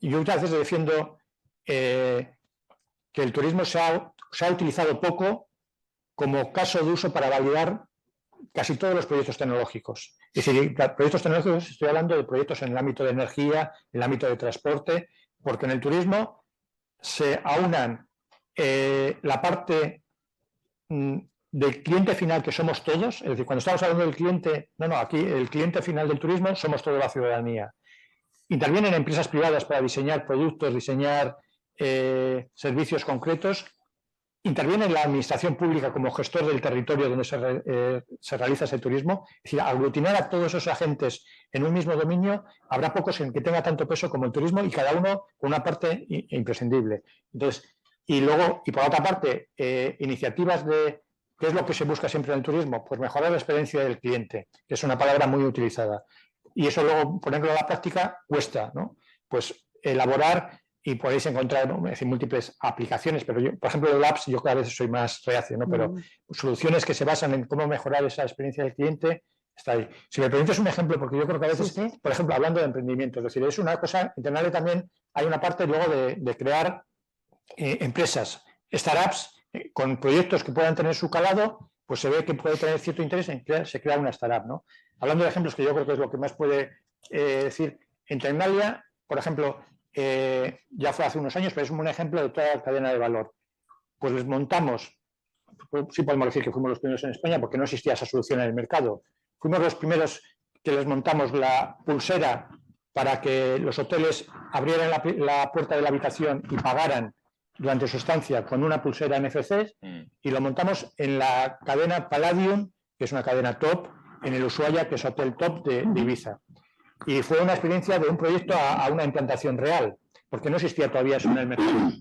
y yo muchas veces defiendo que el turismo se ha utilizado poco como caso de uso para validar casi todos los proyectos tecnológicos. Es decir, proyectos tecnológicos, estoy hablando de proyectos en el ámbito de energía, en el ámbito de transporte, porque en el turismo se aunan la parte del cliente final, que somos todos, es decir, cuando estamos hablando del cliente, aquí el cliente final del turismo somos toda la ciudadanía. Intervienen empresas privadas para diseñar productos, diseñar servicios concretos. Interviene la administración pública como gestor del territorio donde se realiza ese turismo. Es decir, aglutinar a todos esos agentes en un mismo dominio, habrá pocos en que tenga tanto peso como el turismo y cada uno con una parte imprescindible. Entonces, y por otra parte, iniciativas de... ¿Qué es lo que se busca siempre en el turismo? Pues mejorar la experiencia del cliente, que es una palabra muy utilizada. Y eso luego, ponerlo a la práctica, cuesta, ¿no? Pues elaborar... Y podéis encontrar, ¿no? Múltiples aplicaciones, pero yo, por ejemplo, de apps, yo cada vez soy más reacio, ¿no? Pero soluciones que se basan en cómo mejorar esa experiencia del cliente, está ahí. Si me permites un ejemplo, porque yo creo que a veces, por ejemplo, hablando de emprendimiento, es decir, es una cosa, en Tecnalia también hay una parte luego de crear empresas, startups, con proyectos que puedan tener su calado, pues se ve que puede tener cierto interés en se crea una startup, ¿no? Hablando de ejemplos que yo creo que es lo que más puede decir, en Tecnalia, por ejemplo, ya fue hace unos años, pero es un buen ejemplo de toda la cadena de valor. Pues les montamos, sí podemos decir que fuimos los primeros en España porque no existía esa solución en el mercado. Fuimos los primeros que les montamos la pulsera para que los hoteles abrieran la puerta de la habitación y pagaran durante su estancia con una pulsera NFC, y lo montamos en la cadena Palladium, que es una cadena top, en el Ushuaia, que es hotel top de Ibiza. Y fue una experiencia de un proyecto a una implantación real, porque no existía todavía eso en el mercado.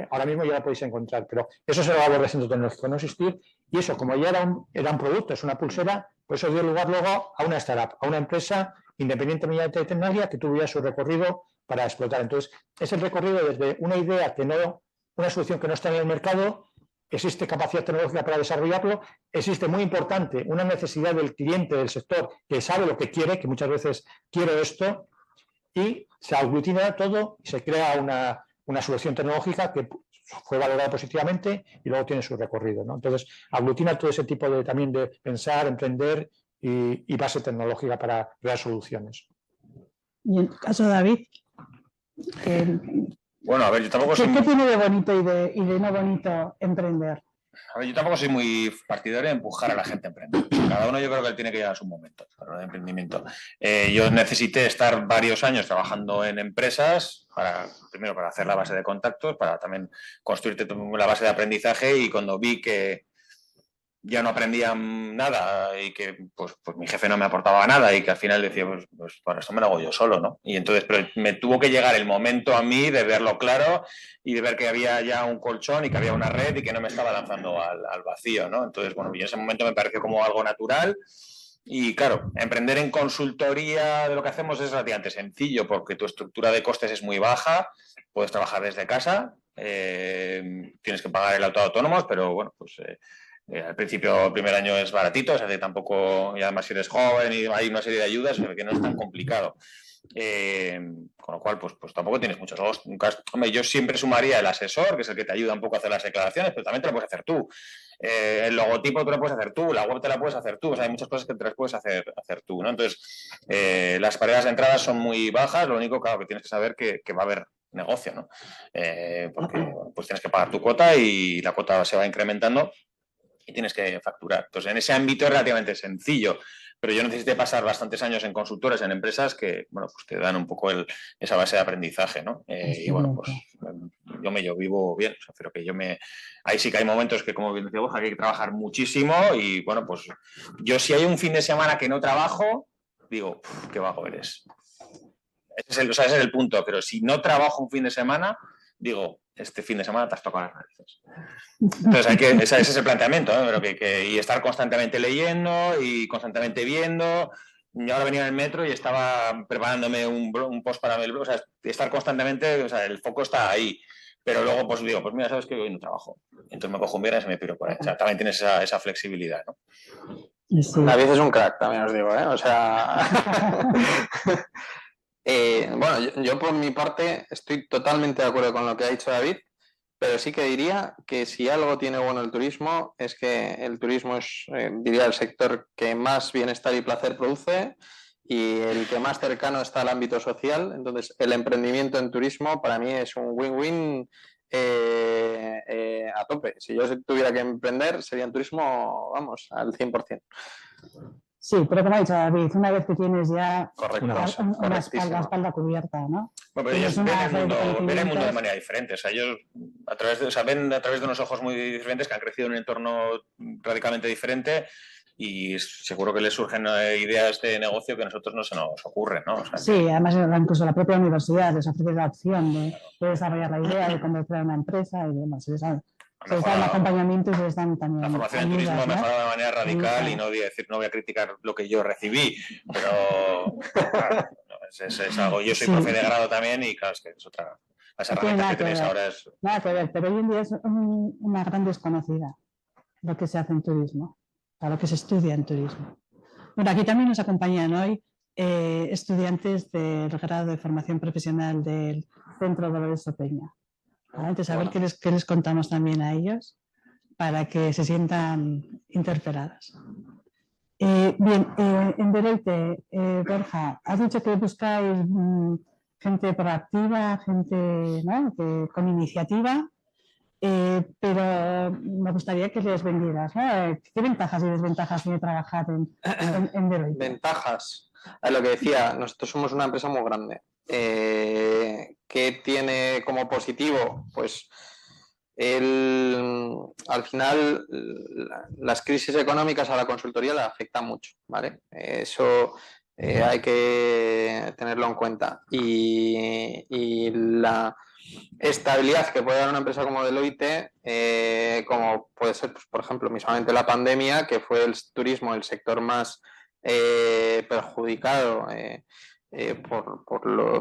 Ahora mismo ya lo podéis encontrar, pero eso se lo labor de centro tecnológico, no existir. Y eso, como ya era un producto, es una pulsera, pues eso dio lugar luego a una startup, a una empresa independientemente de tecnología que tuviera su recorrido para explotar. Entonces, es el recorrido desde una idea una solución que no está en el mercado. Existe capacidad tecnológica para desarrollarlo, existe muy importante una necesidad del cliente del sector que sabe lo que quiere, que muchas veces quiero esto, y se aglutina todo y se crea una solución tecnológica que fue valorada positivamente y luego tiene su recorrido, ¿no? Entonces, aglutina todo ese tipo también de pensar, emprender y base tecnológica para crear soluciones. Y en tu caso, David, bueno, a ver, yo tampoco soy... ¿Qué tiene de bonito y de no bonito emprender? A ver, yo tampoco soy muy partidario de empujar a la gente a emprender. Cada uno yo creo que él tiene que llegar a su momento para el emprendimiento. Yo necesité estar varios años trabajando en empresas, primero para hacer la base de contactos, para también construirte la base de aprendizaje, y cuando vi que ya no aprendía nada y que pues mi jefe no me aportaba nada y que al final decía, pues para esto me lo hago yo solo, ¿no? Y entonces, pero me tuvo que llegar el momento a mí de verlo claro y de ver que había ya un colchón y que había una red y que no me estaba lanzando al vacío, ¿no? Entonces, bueno, y en ese momento me pareció como algo natural. Y claro, emprender en consultoría de lo que hacemos es relativamente sencillo porque tu estructura de costes es muy baja, puedes trabajar desde casa, tienes que pagar el auto autónomos, pero bueno, pues... al principio, el primer año es baratito, o sea que tampoco, y además si eres joven y hay una serie de ayudas, o sea que no es tan complicado. Con lo cual, pues tampoco tienes muchos gastos. Hombre, yo siempre sumaría el asesor, que es el que te ayuda un poco a hacer las declaraciones, pero también te lo puedes hacer tú. El logotipo te lo puedes hacer tú, la web te la puedes hacer tú, o sea, hay muchas cosas que te las puedes hacer tú, ¿no? Entonces, las barreras de entrada son muy bajas, lo único, claro, que tienes que saber que va a haber negocio, ¿no? Porque pues tienes que pagar tu cuota y la cuota se va incrementando y tienes que facturar. Entonces, en ese ámbito es relativamente sencillo, pero yo necesité pasar bastantes años en consultores, en empresas que, bueno, pues te dan un poco esa base de aprendizaje, ¿no? Y bueno, pues yo vivo bien, o sea, pero que ahí sí que hay momentos que, como bien decía Borja, hay que trabajar muchísimo y, bueno, pues yo si hay un fin de semana que no trabajo, digo, qué vago eres. Ese es el punto, pero si no trabajo un fin de semana, digo, este fin de semana te has tocado las narices. Entonces ese es el planteamiento, ¿no? Pero y estar constantemente leyendo y constantemente viendo. Yo ahora venía en el metro y estaba preparándome un post para el blog, o sea, estar constantemente, o sea, el foco está ahí. Pero luego pues digo, pues mira, sabes que hoy no trabajo. Entonces me cojo un viernes y me piro por ahí. O sea, también tienes esa flexibilidad, ¿no? Sí. David es un crack, también os digo, ¿eh? O sea... bueno, yo por mi parte estoy totalmente de acuerdo con lo que ha dicho David, pero sí que diría que si algo tiene bueno el turismo es que el turismo es, diría, el sector que más bienestar y placer produce y el que más cercano está al ámbito social. Entonces, el emprendimiento en turismo para mí es un win-win a tope. Si yo tuviera que emprender, sería en turismo, vamos, al 100%. Sí, pero como ha dicho David, una vez que tienes ya Correcto, la espalda cubierta, ¿no? Bueno, pero ellos ven el mundo de manera diferente. O sea, ellos ven a través de unos ojos muy diferentes que han crecido en un entorno radicalmente diferente y seguro que les surgen ideas de negocio que a nosotros no se nos ocurren, ¿no? O sea, sí, además incluso la propia universidad les ofrece la opción de desarrollar la idea de cómo crear una empresa y demás. Se les da un acompañamiento y se les dan también la formación en turismo ha mejorado de manera radical y no voy a criticar lo que yo recibí, pero claro, es algo. Yo soy profe de grado también y claro, es que es otra. Las herramientas que tenéis ahora es. Nada que ver, pero hoy en día es una gran desconocida lo que se hace en turismo, o lo que se estudia en turismo. Bueno, aquí también nos acompañan hoy estudiantes del grado de formación profesional del Centro Dolores Opeña. Entonces, a ver qué les contamos también a ellos para que se sientan interpelados. Bien, en Deloitte, Borja, has dicho que buscáis gente proactiva, gente, ¿no?, con iniciativa, pero me gustaría que les vendieras, ¿no? ¿Qué ventajas y desventajas tiene trabajar en Deloitte? Ventajas. Lo que decía, nosotros somos una empresa muy grande. ¿Qué tiene como positivo? Pues al final las crisis económicas a la consultoría le afectan mucho, ¿vale? Eso hay que tenerlo en cuenta. Y la estabilidad que puede dar una empresa como Deloitte, como puede ser, pues, por ejemplo, mismamente la pandemia, que fue el turismo el sector más perjudicado por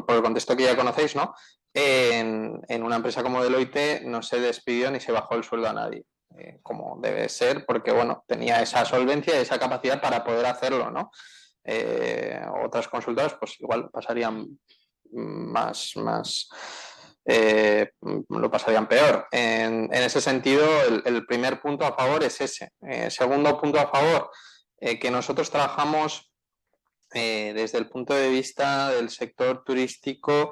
el contexto que ya conocéis, ¿no? En una empresa como Deloitte no se despidió ni se bajó el sueldo a nadie, como debe ser, porque bueno, tenía esa solvencia y esa capacidad para poder hacerlo, ¿no? Otras consultoras pues igual pasarían lo pasarían peor. En ese sentido, el primer punto a favor es ese. Segundo punto a favor, que nosotros trabajamos desde el punto de vista del sector turístico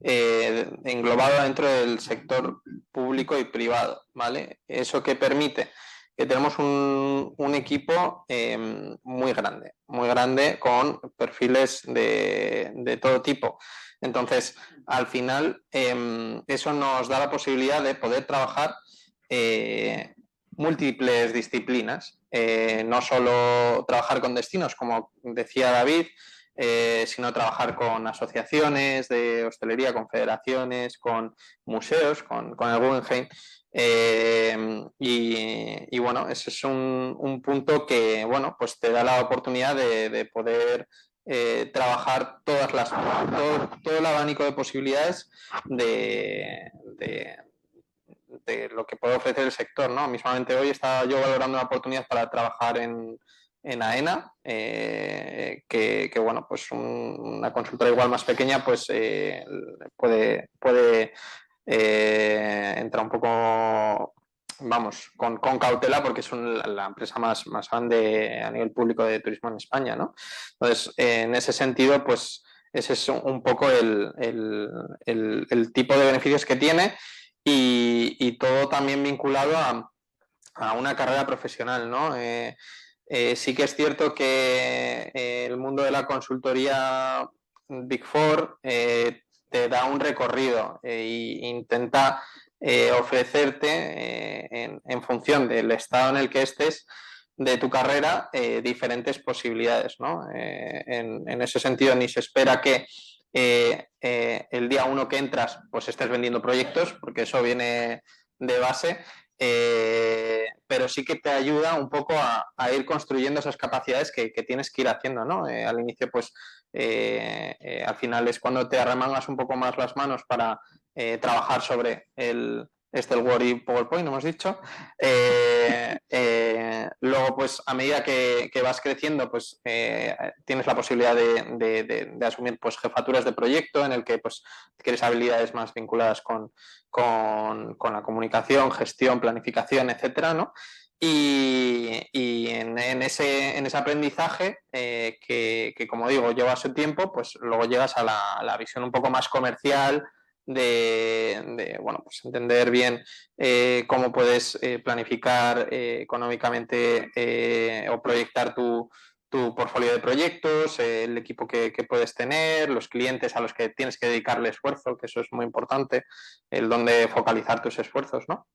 englobado dentro del sector público y privado, ¿vale? Eso que permite que tenemos un equipo muy grande con perfiles de todo tipo. Entonces, al final, eso nos da la posibilidad de poder trabajar múltiples disciplinas, no solo trabajar con destinos, como decía David, sino trabajar con asociaciones de hostelería, con federaciones, con museos, con el Guggenheim. Y bueno, ese es un punto que bueno, pues te da la oportunidad de poder trabajar todo el abanico de posibilidades de lo que puede ofrecer el sector, ¿no? Mismamente hoy estaba yo valorando una oportunidad para trabajar en AENA, que bueno, pues una consultora igual más pequeña pues puede entrar un poco, vamos, con cautela, porque es la empresa más grande a nivel público de turismo en España, ¿no? Entonces, en ese sentido, pues ese es un poco el tipo de beneficios que tiene y todo también vinculado a una carrera profesional, ¿no? Sí que es cierto que el mundo de la consultoría Big Four te da un recorrido e intenta ofrecerte en función del estado en el que estés de tu carrera diferentes posibilidades, ¿no? En ese sentido ni se espera que el día 1 que entras pues estés vendiendo proyectos, porque eso viene de base, pero sí que te ayuda un poco a ir construyendo esas capacidades que tienes que ir haciendo, ¿no? Al inicio pues al final es cuando te arremangas un poco más las manos para trabajar sobre el Word y PowerPoint, hemos dicho. Luego, pues a medida que vas creciendo, pues tienes la posibilidad de asumir pues jefaturas de proyecto en el que pues quieres habilidades más vinculadas con la comunicación, gestión, planificación, etcétera, ¿no? Y en ese aprendizaje que, como digo, lleva su tiempo, pues luego llegas a la visión un poco más comercial bueno, pues entender bien cómo puedes planificar económicamente o proyectar tu portfolio de proyectos, el equipo que puedes tener, los clientes a los que tienes que dedicarle esfuerzo, que eso es muy importante, el dónde focalizar tus esfuerzos, ¿no?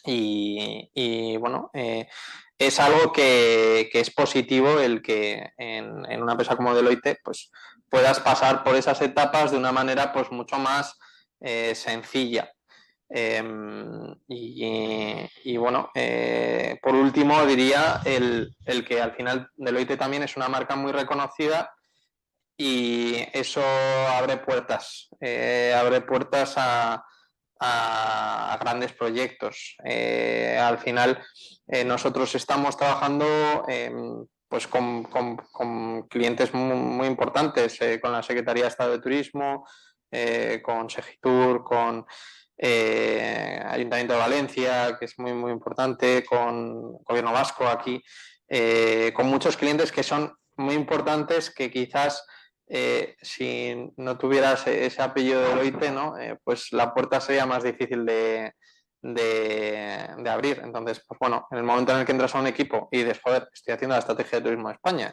Y bueno, es algo que es positivo el que en una empresa como Deloitte pues puedas pasar por esas etapas de una manera pues mucho más sencilla. Y bueno, por último diría el que al final Deloitte también es una marca muy reconocida y eso abre puertas a grandes proyectos. Al final nosotros estamos trabajando pues con clientes muy importantes, con la Secretaría de Estado de Turismo, con Segitur, con Ayuntamiento de Valencia, que es muy importante, con Gobierno Vasco aquí, con muchos clientes que son muy importantes que quizás si no tuvieras ese apellido de Deloitte, ¿no? Pues la puerta sería más difícil de abrir. Entonces, pues bueno, en el momento en el que entras a un equipo y dices, joder, estoy haciendo la estrategia de turismo de España,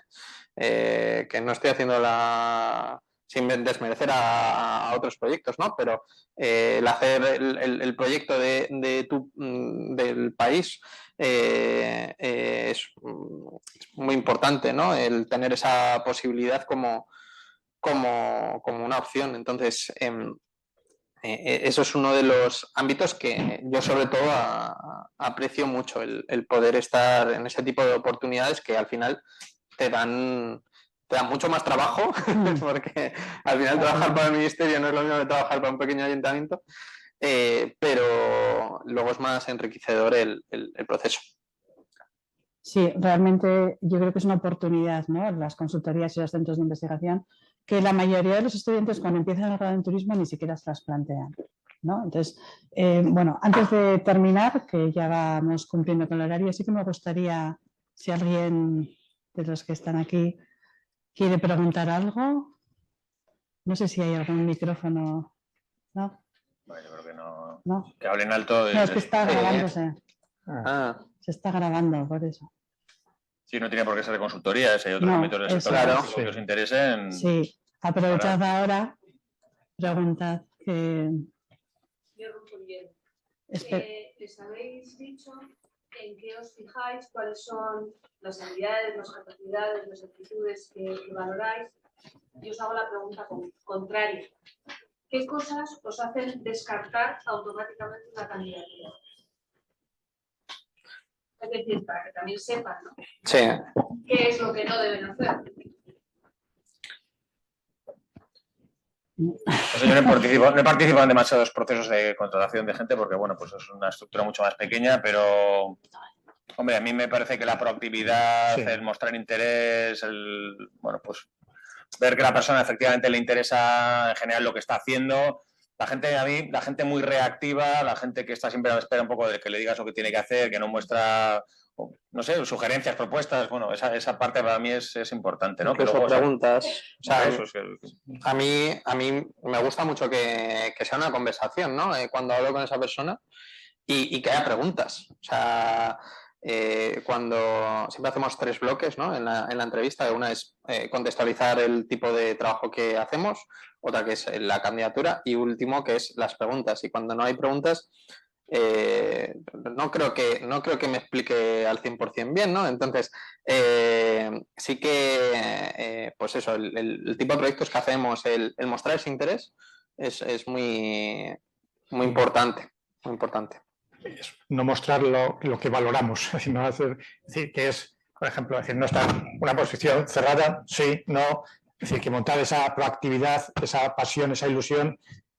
que no estoy haciendo sin desmerecer a otros proyectos, ¿no? Pero el hacer el proyecto del país es muy importante, ¿no? El tener esa posibilidad como una opción. Entonces, eso es uno de los ámbitos que yo sobre todo aprecio mucho, el poder estar en ese tipo de oportunidades que al final te dan mucho más trabajo, porque al final trabajar para el ministerio no es lo mismo que trabajar para un pequeño ayuntamiento, pero luego es más enriquecedor el proceso. Sí, realmente yo creo que es una oportunidad, ¿no? Las consultorías y los centros de investigación, que la mayoría de los estudiantes cuando empiezan a grado en turismo ni siquiera se las plantean, ¿no? Entonces, bueno, antes de terminar, que ya vamos cumpliendo con el horario, sí que me gustaría, si alguien de los que están aquí quiere preguntar algo. No sé si hay algún micrófono, ¿no? Bueno, yo creo que no. ¿No? Que hablen alto. No, es que está grabándose. Ah. Se está grabando, por eso. Sí, no tiene por qué ser de consultoría, si hay otros ámbitos del sector claro, que os interesen. Sí, aprovechad ahora, preguntad que... ¿Les habéis dicho en qué os fijáis, cuáles son las habilidades, las capacidades, las actitudes que valoráis? Yo os hago la pregunta contraria. ¿Qué cosas os hacen descartar automáticamente una candidatura? Es decir, para que también sepan, ¿no? Sí. ¿Qué es lo que no deben hacer? Pues yo no he participado en demasiados procesos de contratación de gente porque, bueno, pues es una estructura mucho más pequeña, pero, hombre, a mí me parece que la proactividad, sí, el mostrar interés, bueno, pues ver que a la persona efectivamente le interesa en general lo que está haciendo. La gente muy reactiva, la gente que está siempre a la espera un poco de que le digas lo que tiene que hacer, que no muestra, no sé, sugerencias, propuestas, bueno, esa parte para mí es importante, ¿no? Incluso preguntas. O sea, eso es a mí me gusta mucho que sea una conversación, ¿no? Cuando hablo con esa persona y que haya preguntas. O sea, cuando siempre hacemos 3 bloques, ¿no? en la entrevista, una es contextualizar el tipo de trabajo que hacemos, otra que es la candidatura y último que es las preguntas. Y cuando no hay preguntas, no creo que me explique al 100% bien, ¿no? Entonces, sí que, pues eso, el tipo de proyectos que hacemos, el mostrar ese interés es muy, muy importante, muy importante. Es no mostrar lo que valoramos, sino es decir, que es, por ejemplo, decir, no estar una posición cerrada, sí, no, es decir, que montar esa proactividad, esa pasión, esa ilusión,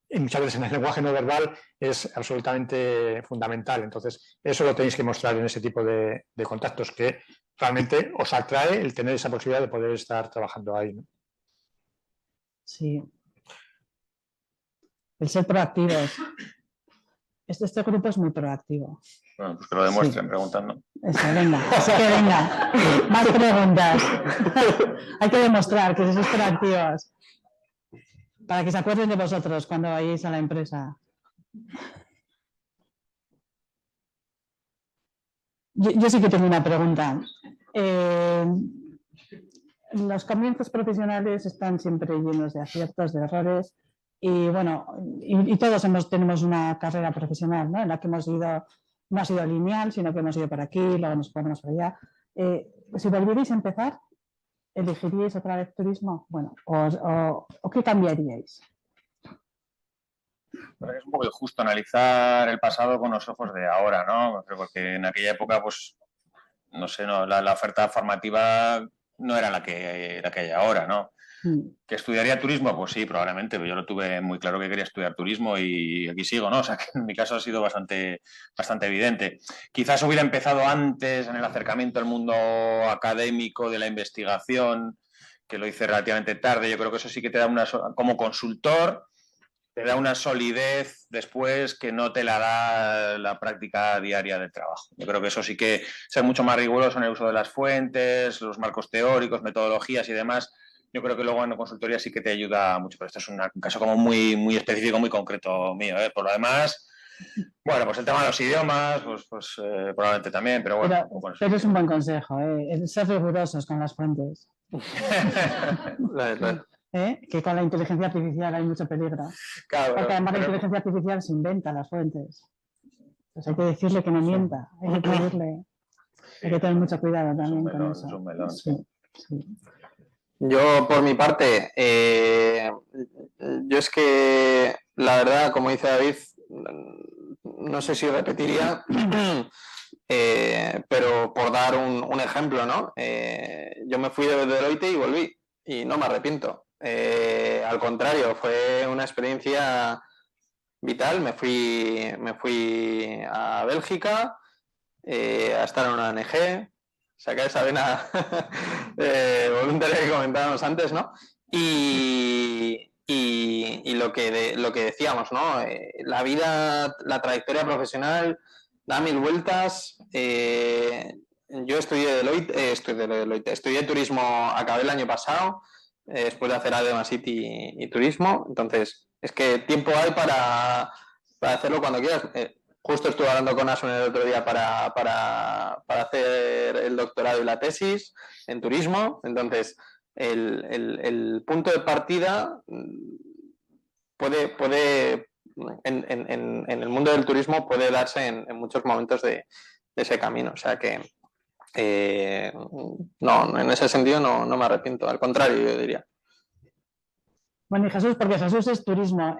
y muchas veces en el lenguaje no verbal es absolutamente fundamental. Entonces, eso lo tenéis que mostrar en ese tipo de contactos, que realmente os atrae el tener esa posibilidad de poder estar trabajando ahí, ¿no? Sí. El ser proactivos. Este grupo es muy proactivo. Bueno, pues que lo demuestren Sí. preguntando. Eso, venga, así que venga. Más preguntas. Hay que demostrar que sois proactivos. Para que se acuerden de vosotros cuando vayáis a la empresa. Yo sí que tengo una pregunta. Los comienzos profesionales están siempre llenos de aciertos, de errores. Y bueno, y todos tenemos una carrera profesional, ¿no? En la que hemos ido, no ha sido lineal, sino que hemos ido por aquí, luego nos ponemos por allá. Si volvierais a empezar, ¿elegiríais otra vez turismo? Bueno, ¿o qué cambiaríais? Es un poco injusto analizar el pasado con los ojos de ahora, ¿no? Porque en aquella época, pues, no sé, no, la oferta formativa no era la que hay ahora, ¿no? ¿Que estudiaría turismo? Pues sí, probablemente, pero yo lo tuve muy claro que quería estudiar turismo y aquí sigo, ¿no? O sea, que en mi caso ha sido bastante evidente. Quizás hubiera empezado antes en el acercamiento al mundo académico de la investigación, que lo hice relativamente tarde. Yo creo que eso sí que te da como consultor, te da una solidez después que no te la da la práctica diaria del trabajo. Yo creo que eso sí que ser mucho más riguroso en el uso de las fuentes, los marcos teóricos, metodologías y demás. Yo creo que luego en la consultoría sí que te ayuda mucho, pero esto es un caso como muy, muy específico, muy concreto mío, ¿eh? Por lo demás, bueno, pues el tema de los idiomas, pues probablemente también, pero bueno. Pero es un buen consejo, el ser rigurosos con las fuentes. Que con la inteligencia artificial hay mucho peligro. Claro, porque además la inteligencia artificial se inventa las fuentes. Pues hay que decirle que no mienta, hay que pedirle. Hay que tener mucho cuidado también con eso. Es un melón. Sí, sí. Yo, por mi parte, yo es que, la verdad, como dice David, no sé si repetiría, pero por dar un ejemplo, ¿no? Yo me fui de Deloitte y volví, y no me arrepiento. Al contrario, fue una experiencia vital. Me fui a Bélgica a estar en una ONG, sacar esa vena voluntaria que comentábamos antes, ¿no? Y lo que decíamos, ¿no? La vida, la trayectoria profesional da mil vueltas. Yo estudié turismo, acabé el año pasado, después de hacer Ademacity y turismo. Entonces, es que tiempo hay para hacerlo cuando quieras. Justo estuve hablando con Asun el otro día para hacer el doctorado y la tesis en turismo. Entonces, el punto de partida puede en el mundo del turismo puede darse en muchos momentos de ese camino. O sea que no, en ese sentido no me arrepiento. Al contrario, yo diría. Bueno, y Jesús, porque Jesús es turismo.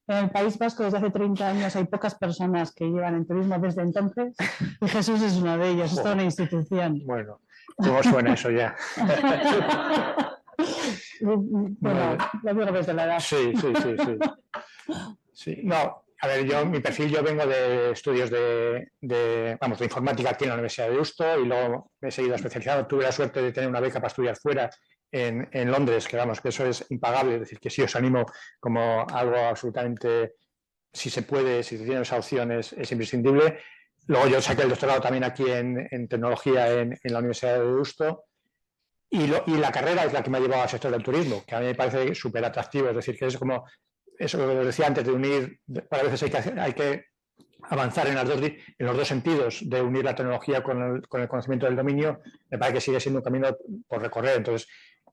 En el País Vasco desde hace 30 años hay pocas personas que llevan en turismo desde entonces y Jesús es uno de ellos, es toda una institución. Bueno, ¿cómo suena eso ya? Bueno, lo digo desde la edad. Sí. No, a ver, mi perfil, yo vengo de estudios de informática aquí en la Universidad de Deusto y luego me he seguido especializando. Tuve la suerte de tener una beca para estudiar fuera en Londres, que vamos, que eso es impagable, es decir, que sí os animo como algo absolutamente, si se puede, si se tiene esa opción, es imprescindible. Luego yo saqué el doctorado también aquí en tecnología en la Universidad de Deusto y la carrera es la que me ha llevado al sector del turismo, que a mí me parece súper atractivo, es decir, que es como eso que os decía antes de unir, a veces hay que avanzar en los dos sentidos, de unir la tecnología con el conocimiento del dominio, me parece que sigue siendo un camino por recorrer. Entonces,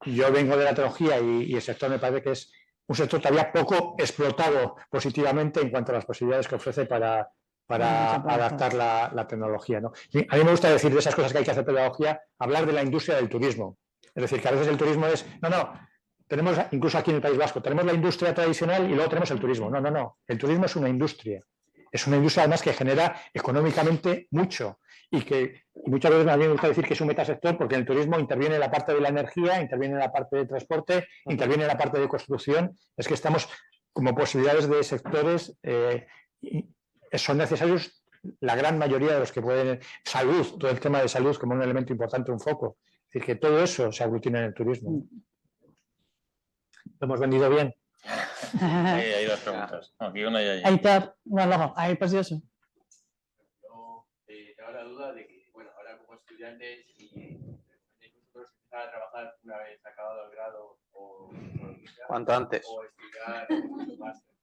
yo vengo de la tecnología y el sector me parece que es un sector todavía poco explotado positivamente en cuanto a las posibilidades que ofrece para para adaptar la tecnología, ¿no? Y a mí me gusta decir de esas cosas que hay que hacer pedagogía, hablar de la industria del turismo. Es decir, que a veces el turismo es, no, tenemos, incluso aquí en el País Vasco, tenemos la industria tradicional y luego tenemos el turismo. No, el turismo es una industria. Es una industria además que genera económicamente mucho y que muchas veces a mí me gusta decir que es un metasector porque en el turismo interviene la parte de la energía, interviene la parte de transporte, interviene la parte de construcción. Es que estamos como posibilidades de sectores, son necesarios la gran mayoría de los que pueden, salud, todo el tema de salud como un elemento importante, un foco. Es decir, que todo eso se aglutina en el turismo. ¿Lo hemos vendido bien? Hay dos preguntas. Aquí una y allá. Aitor, bueno, ahí pues eso. Yo tengo la duda de que, bueno, ahora como estudiantes y vosotros empezar a trabajar una vez acabado el grado o Cuanto antes. o estudiar un máster.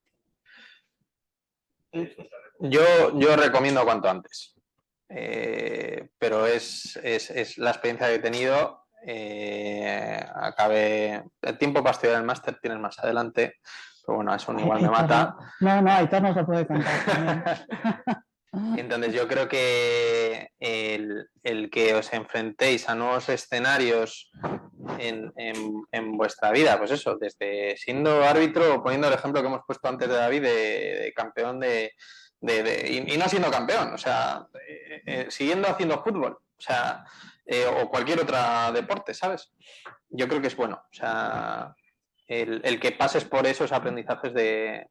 Yo recomiendo cuanto antes. Pero es la experiencia que he tenido. Acabe el tiempo para estudiar el máster tienes más adelante, pero bueno, eso igual me mata. No, Aitor nos lo puede contar también. Entonces yo creo que el que os enfrentéis a nuevos escenarios en vuestra vida, pues eso, desde siendo árbitro, poniendo el ejemplo que hemos puesto antes de David, de campeón y no siendo campeón, o sea, siguiendo haciendo fútbol, o sea, o cualquier otro deporte, ¿sabes? Yo creo que es bueno, o sea, el que pases por esos aprendizajes de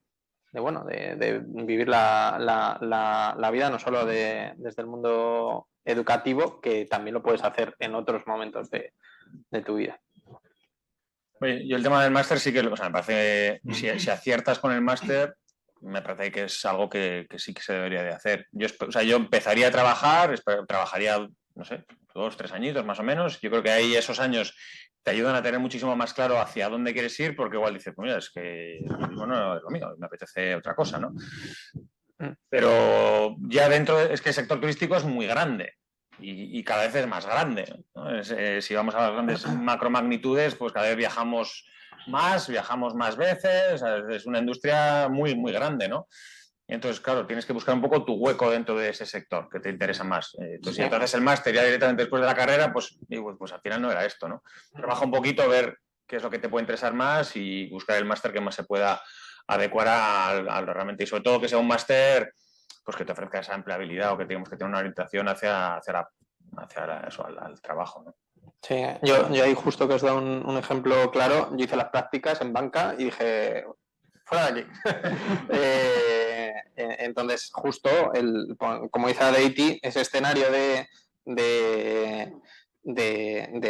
vivir la vida no solo desde el mundo educativo, que también lo puedes hacer en otros momentos de tu vida. Oye, yo el tema del máster sí que, o sea, me parece, si aciertas con el máster, me parece que es algo que sí que se debería de hacer. Yo empezaría a trabajaría, no sé, 2, 3 añitos más o menos. Yo creo que ahí esos años te ayudan a tener muchísimo más claro hacia dónde quieres ir, porque igual dices, pues mira, es que no es lo mío, me apetece otra cosa, ¿no? Pero ya dentro, es que el sector turístico es muy grande y cada vez es más grande, ¿no? Si vamos a las grandes macromagnitudes, pues cada vez viajamos más veces, es una industria muy, muy grande, ¿no? Entonces, claro, tienes que buscar un poco tu hueco dentro de ese sector que te interesa más. Entonces, si entonces el máster ya directamente después de la carrera, pues al final no era esto, ¿no? Trabaja un poquito, ver qué es lo que te puede interesar más y buscar el máster que más se pueda adecuar al realmente. Y sobre todo que sea un máster pues que te ofrezca esa empleabilidad o que tengamos que tener una orientación hacia eso, al trabajo, ¿no? Sí, yo ahí justo que os da un ejemplo claro, yo hice las prácticas en banca y dije, fuera de aquí. Entonces, justo, como dice Aleiti, ese escenario de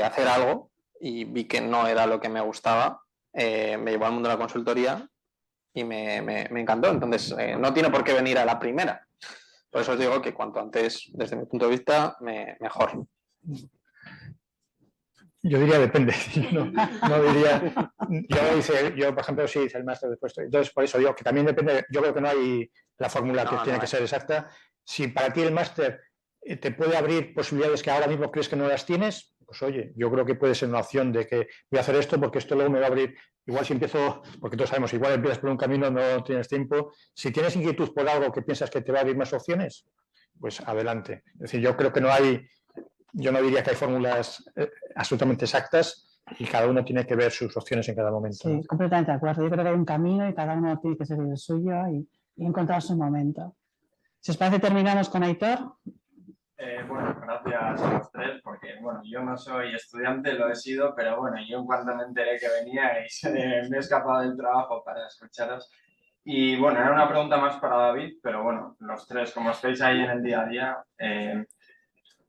hacer algo y vi que no era lo que me gustaba, me llevó al mundo de la consultoría y me encantó. Entonces, no tiene por qué venir a la primera. Por eso os digo que cuanto antes, desde mi punto de vista, mejor. Yo diría depende. No diría. Yo, por ejemplo, sí hice el máster después. Entonces, por eso digo que también depende. Yo creo que no hay la fórmula que tiene que ser exacta. Si para ti el máster te puede abrir posibilidades que ahora mismo crees que no las tienes, pues oye, yo creo que puede ser una opción de que voy a hacer esto porque esto luego me va a abrir. Igual si empiezo, porque todos sabemos, igual empiezas por un camino, no tienes tiempo. Si tienes inquietud por algo que piensas que te va a abrir más opciones, pues adelante. Es decir, yo creo que no hay. Yo no diría que hay fórmulas absolutamente exactas y cada uno tiene que ver sus opciones en cada momento. Sí, completamente de acuerdo. Yo creo que hay un camino y cada uno tiene que seguir el suyo y encontrar su momento. Si os parece, terminamos con Aitor. Bueno, gracias a los tres, porque bueno, yo no soy estudiante, lo he sido, pero bueno, yo en cuanto me enteré que veníais, me he escapado del trabajo para escucharos. Y bueno, era una pregunta más para David, pero bueno, los tres, como estáis ahí en el día a día,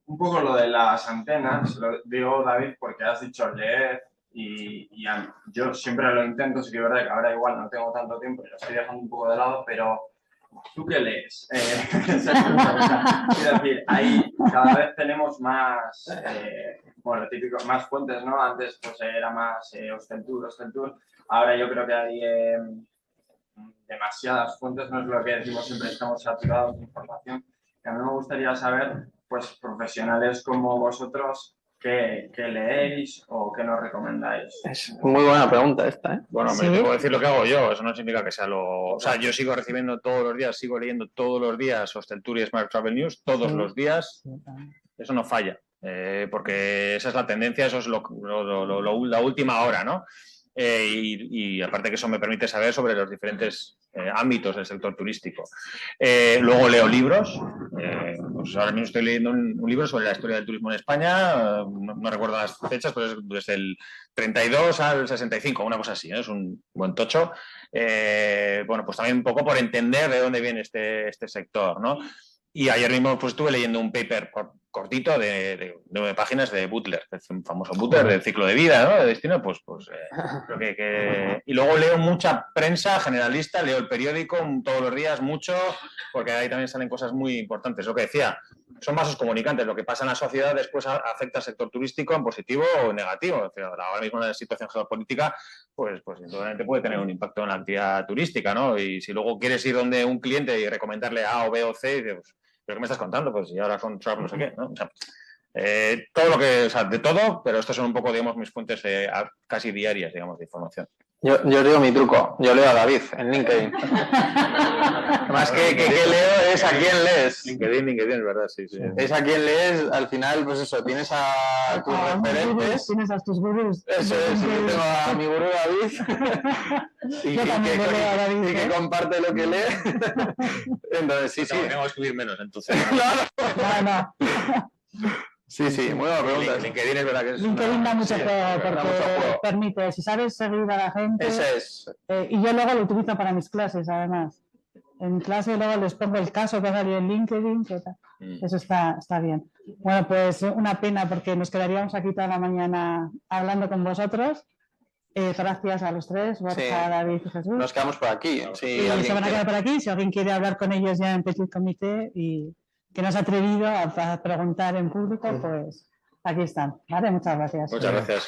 un poco lo de las antenas, lo digo David porque has dicho leer y yo siempre lo intento, sí que es verdad que ahora igual no tengo tanto tiempo y lo estoy dejando un poco de lado, pero ¿tú qué lees? Es decir, ahí cada vez tenemos más, bueno, típico, más fuentes, ¿no? Antes pues era más Ostentur, ahora yo creo que hay demasiadas fuentes, no es lo que decimos siempre, estamos saturados de información. A mí me gustaría saber, pues profesionales como vosotros, ¿qué leéis o qué nos recomendáis? Es muy buena pregunta esta, ¿eh? Bueno, Sí. me te puedo decir lo que hago yo, eso no significa que sea lo... O sea, yo sigo recibiendo todos los días, sigo leyendo todos los días Hosteltour y Smart Travel News, todos Sí. los días, eso no falla, porque esa es la tendencia, eso es la última hora, ¿no? Y aparte que eso me permite saber sobre los diferentes ámbitos del sector turístico. Luego leo libros, pues ahora mismo estoy leyendo un libro sobre la historia del turismo en España, no recuerdo las fechas, pero es desde el 32 al 65, una cosa así, ¿eh? Es un buen tocho. Bueno, pues también un poco por entender de dónde viene este sector, ¿no? Y ayer mismo pues, estuve leyendo un paper cortito de 9 páginas de Butler, el famoso Butler del ciclo de vida, ¿no? De destino, creo que... Y luego leo mucha prensa generalista, leo el periódico todos los días, mucho, porque ahí también salen cosas muy importantes. Lo que decía, son vasos comunicantes. Lo que pasa en la sociedad después afecta al sector turístico en positivo o en negativo. Ahora mismo en la situación geopolítica, pues indudablemente puede tener un impacto en la actividad turística, ¿no? Y si luego quieres ir donde un cliente y recomendarle A o B o C, pues, ¿pero qué me estás contando? Pues y ahora con Trump no sé qué, ¿no? O sea, todo lo que, o sea, de todo, pero estos son un poco, digamos, mis fuentes casi diarias, digamos, de información. Yo digo mi truco, yo leo a David en LinkedIn. Más que leo es a quién lees. LinkedIn, es verdad, sí. Es a quién lees, al final, pues eso, tienes a tus referentes. Tienes a tus gurús. Eso es, yo tengo a mi gurú David. Yo también le leo a David, y que comparte lo que lee. Entonces, sí. Tengo que escribir menos, entonces. No. Sí, muy buena pregunta. LinkedIn es verdad que es... LinkedIn da mucho juego da mucho porque juego. permite, si sabes seguir a la gente. Eso es. Y yo luego lo utilizo para mis clases, además. En clase luego les pongo el caso que ha salido en LinkedIn. Eso está bien. Bueno, pues una pena porque nos quedaríamos aquí toda la mañana hablando con vosotros. Gracias a los tres, Borja, Sí. David y Jesús. Nos quedamos por aquí. Y se van a quedar por aquí. Si alguien quiere hablar con ellos ya en Petit Comité y que no se ha atrevido a preguntar en público, pues aquí están. ¿Vale? Muchas gracias. Muchas gracias.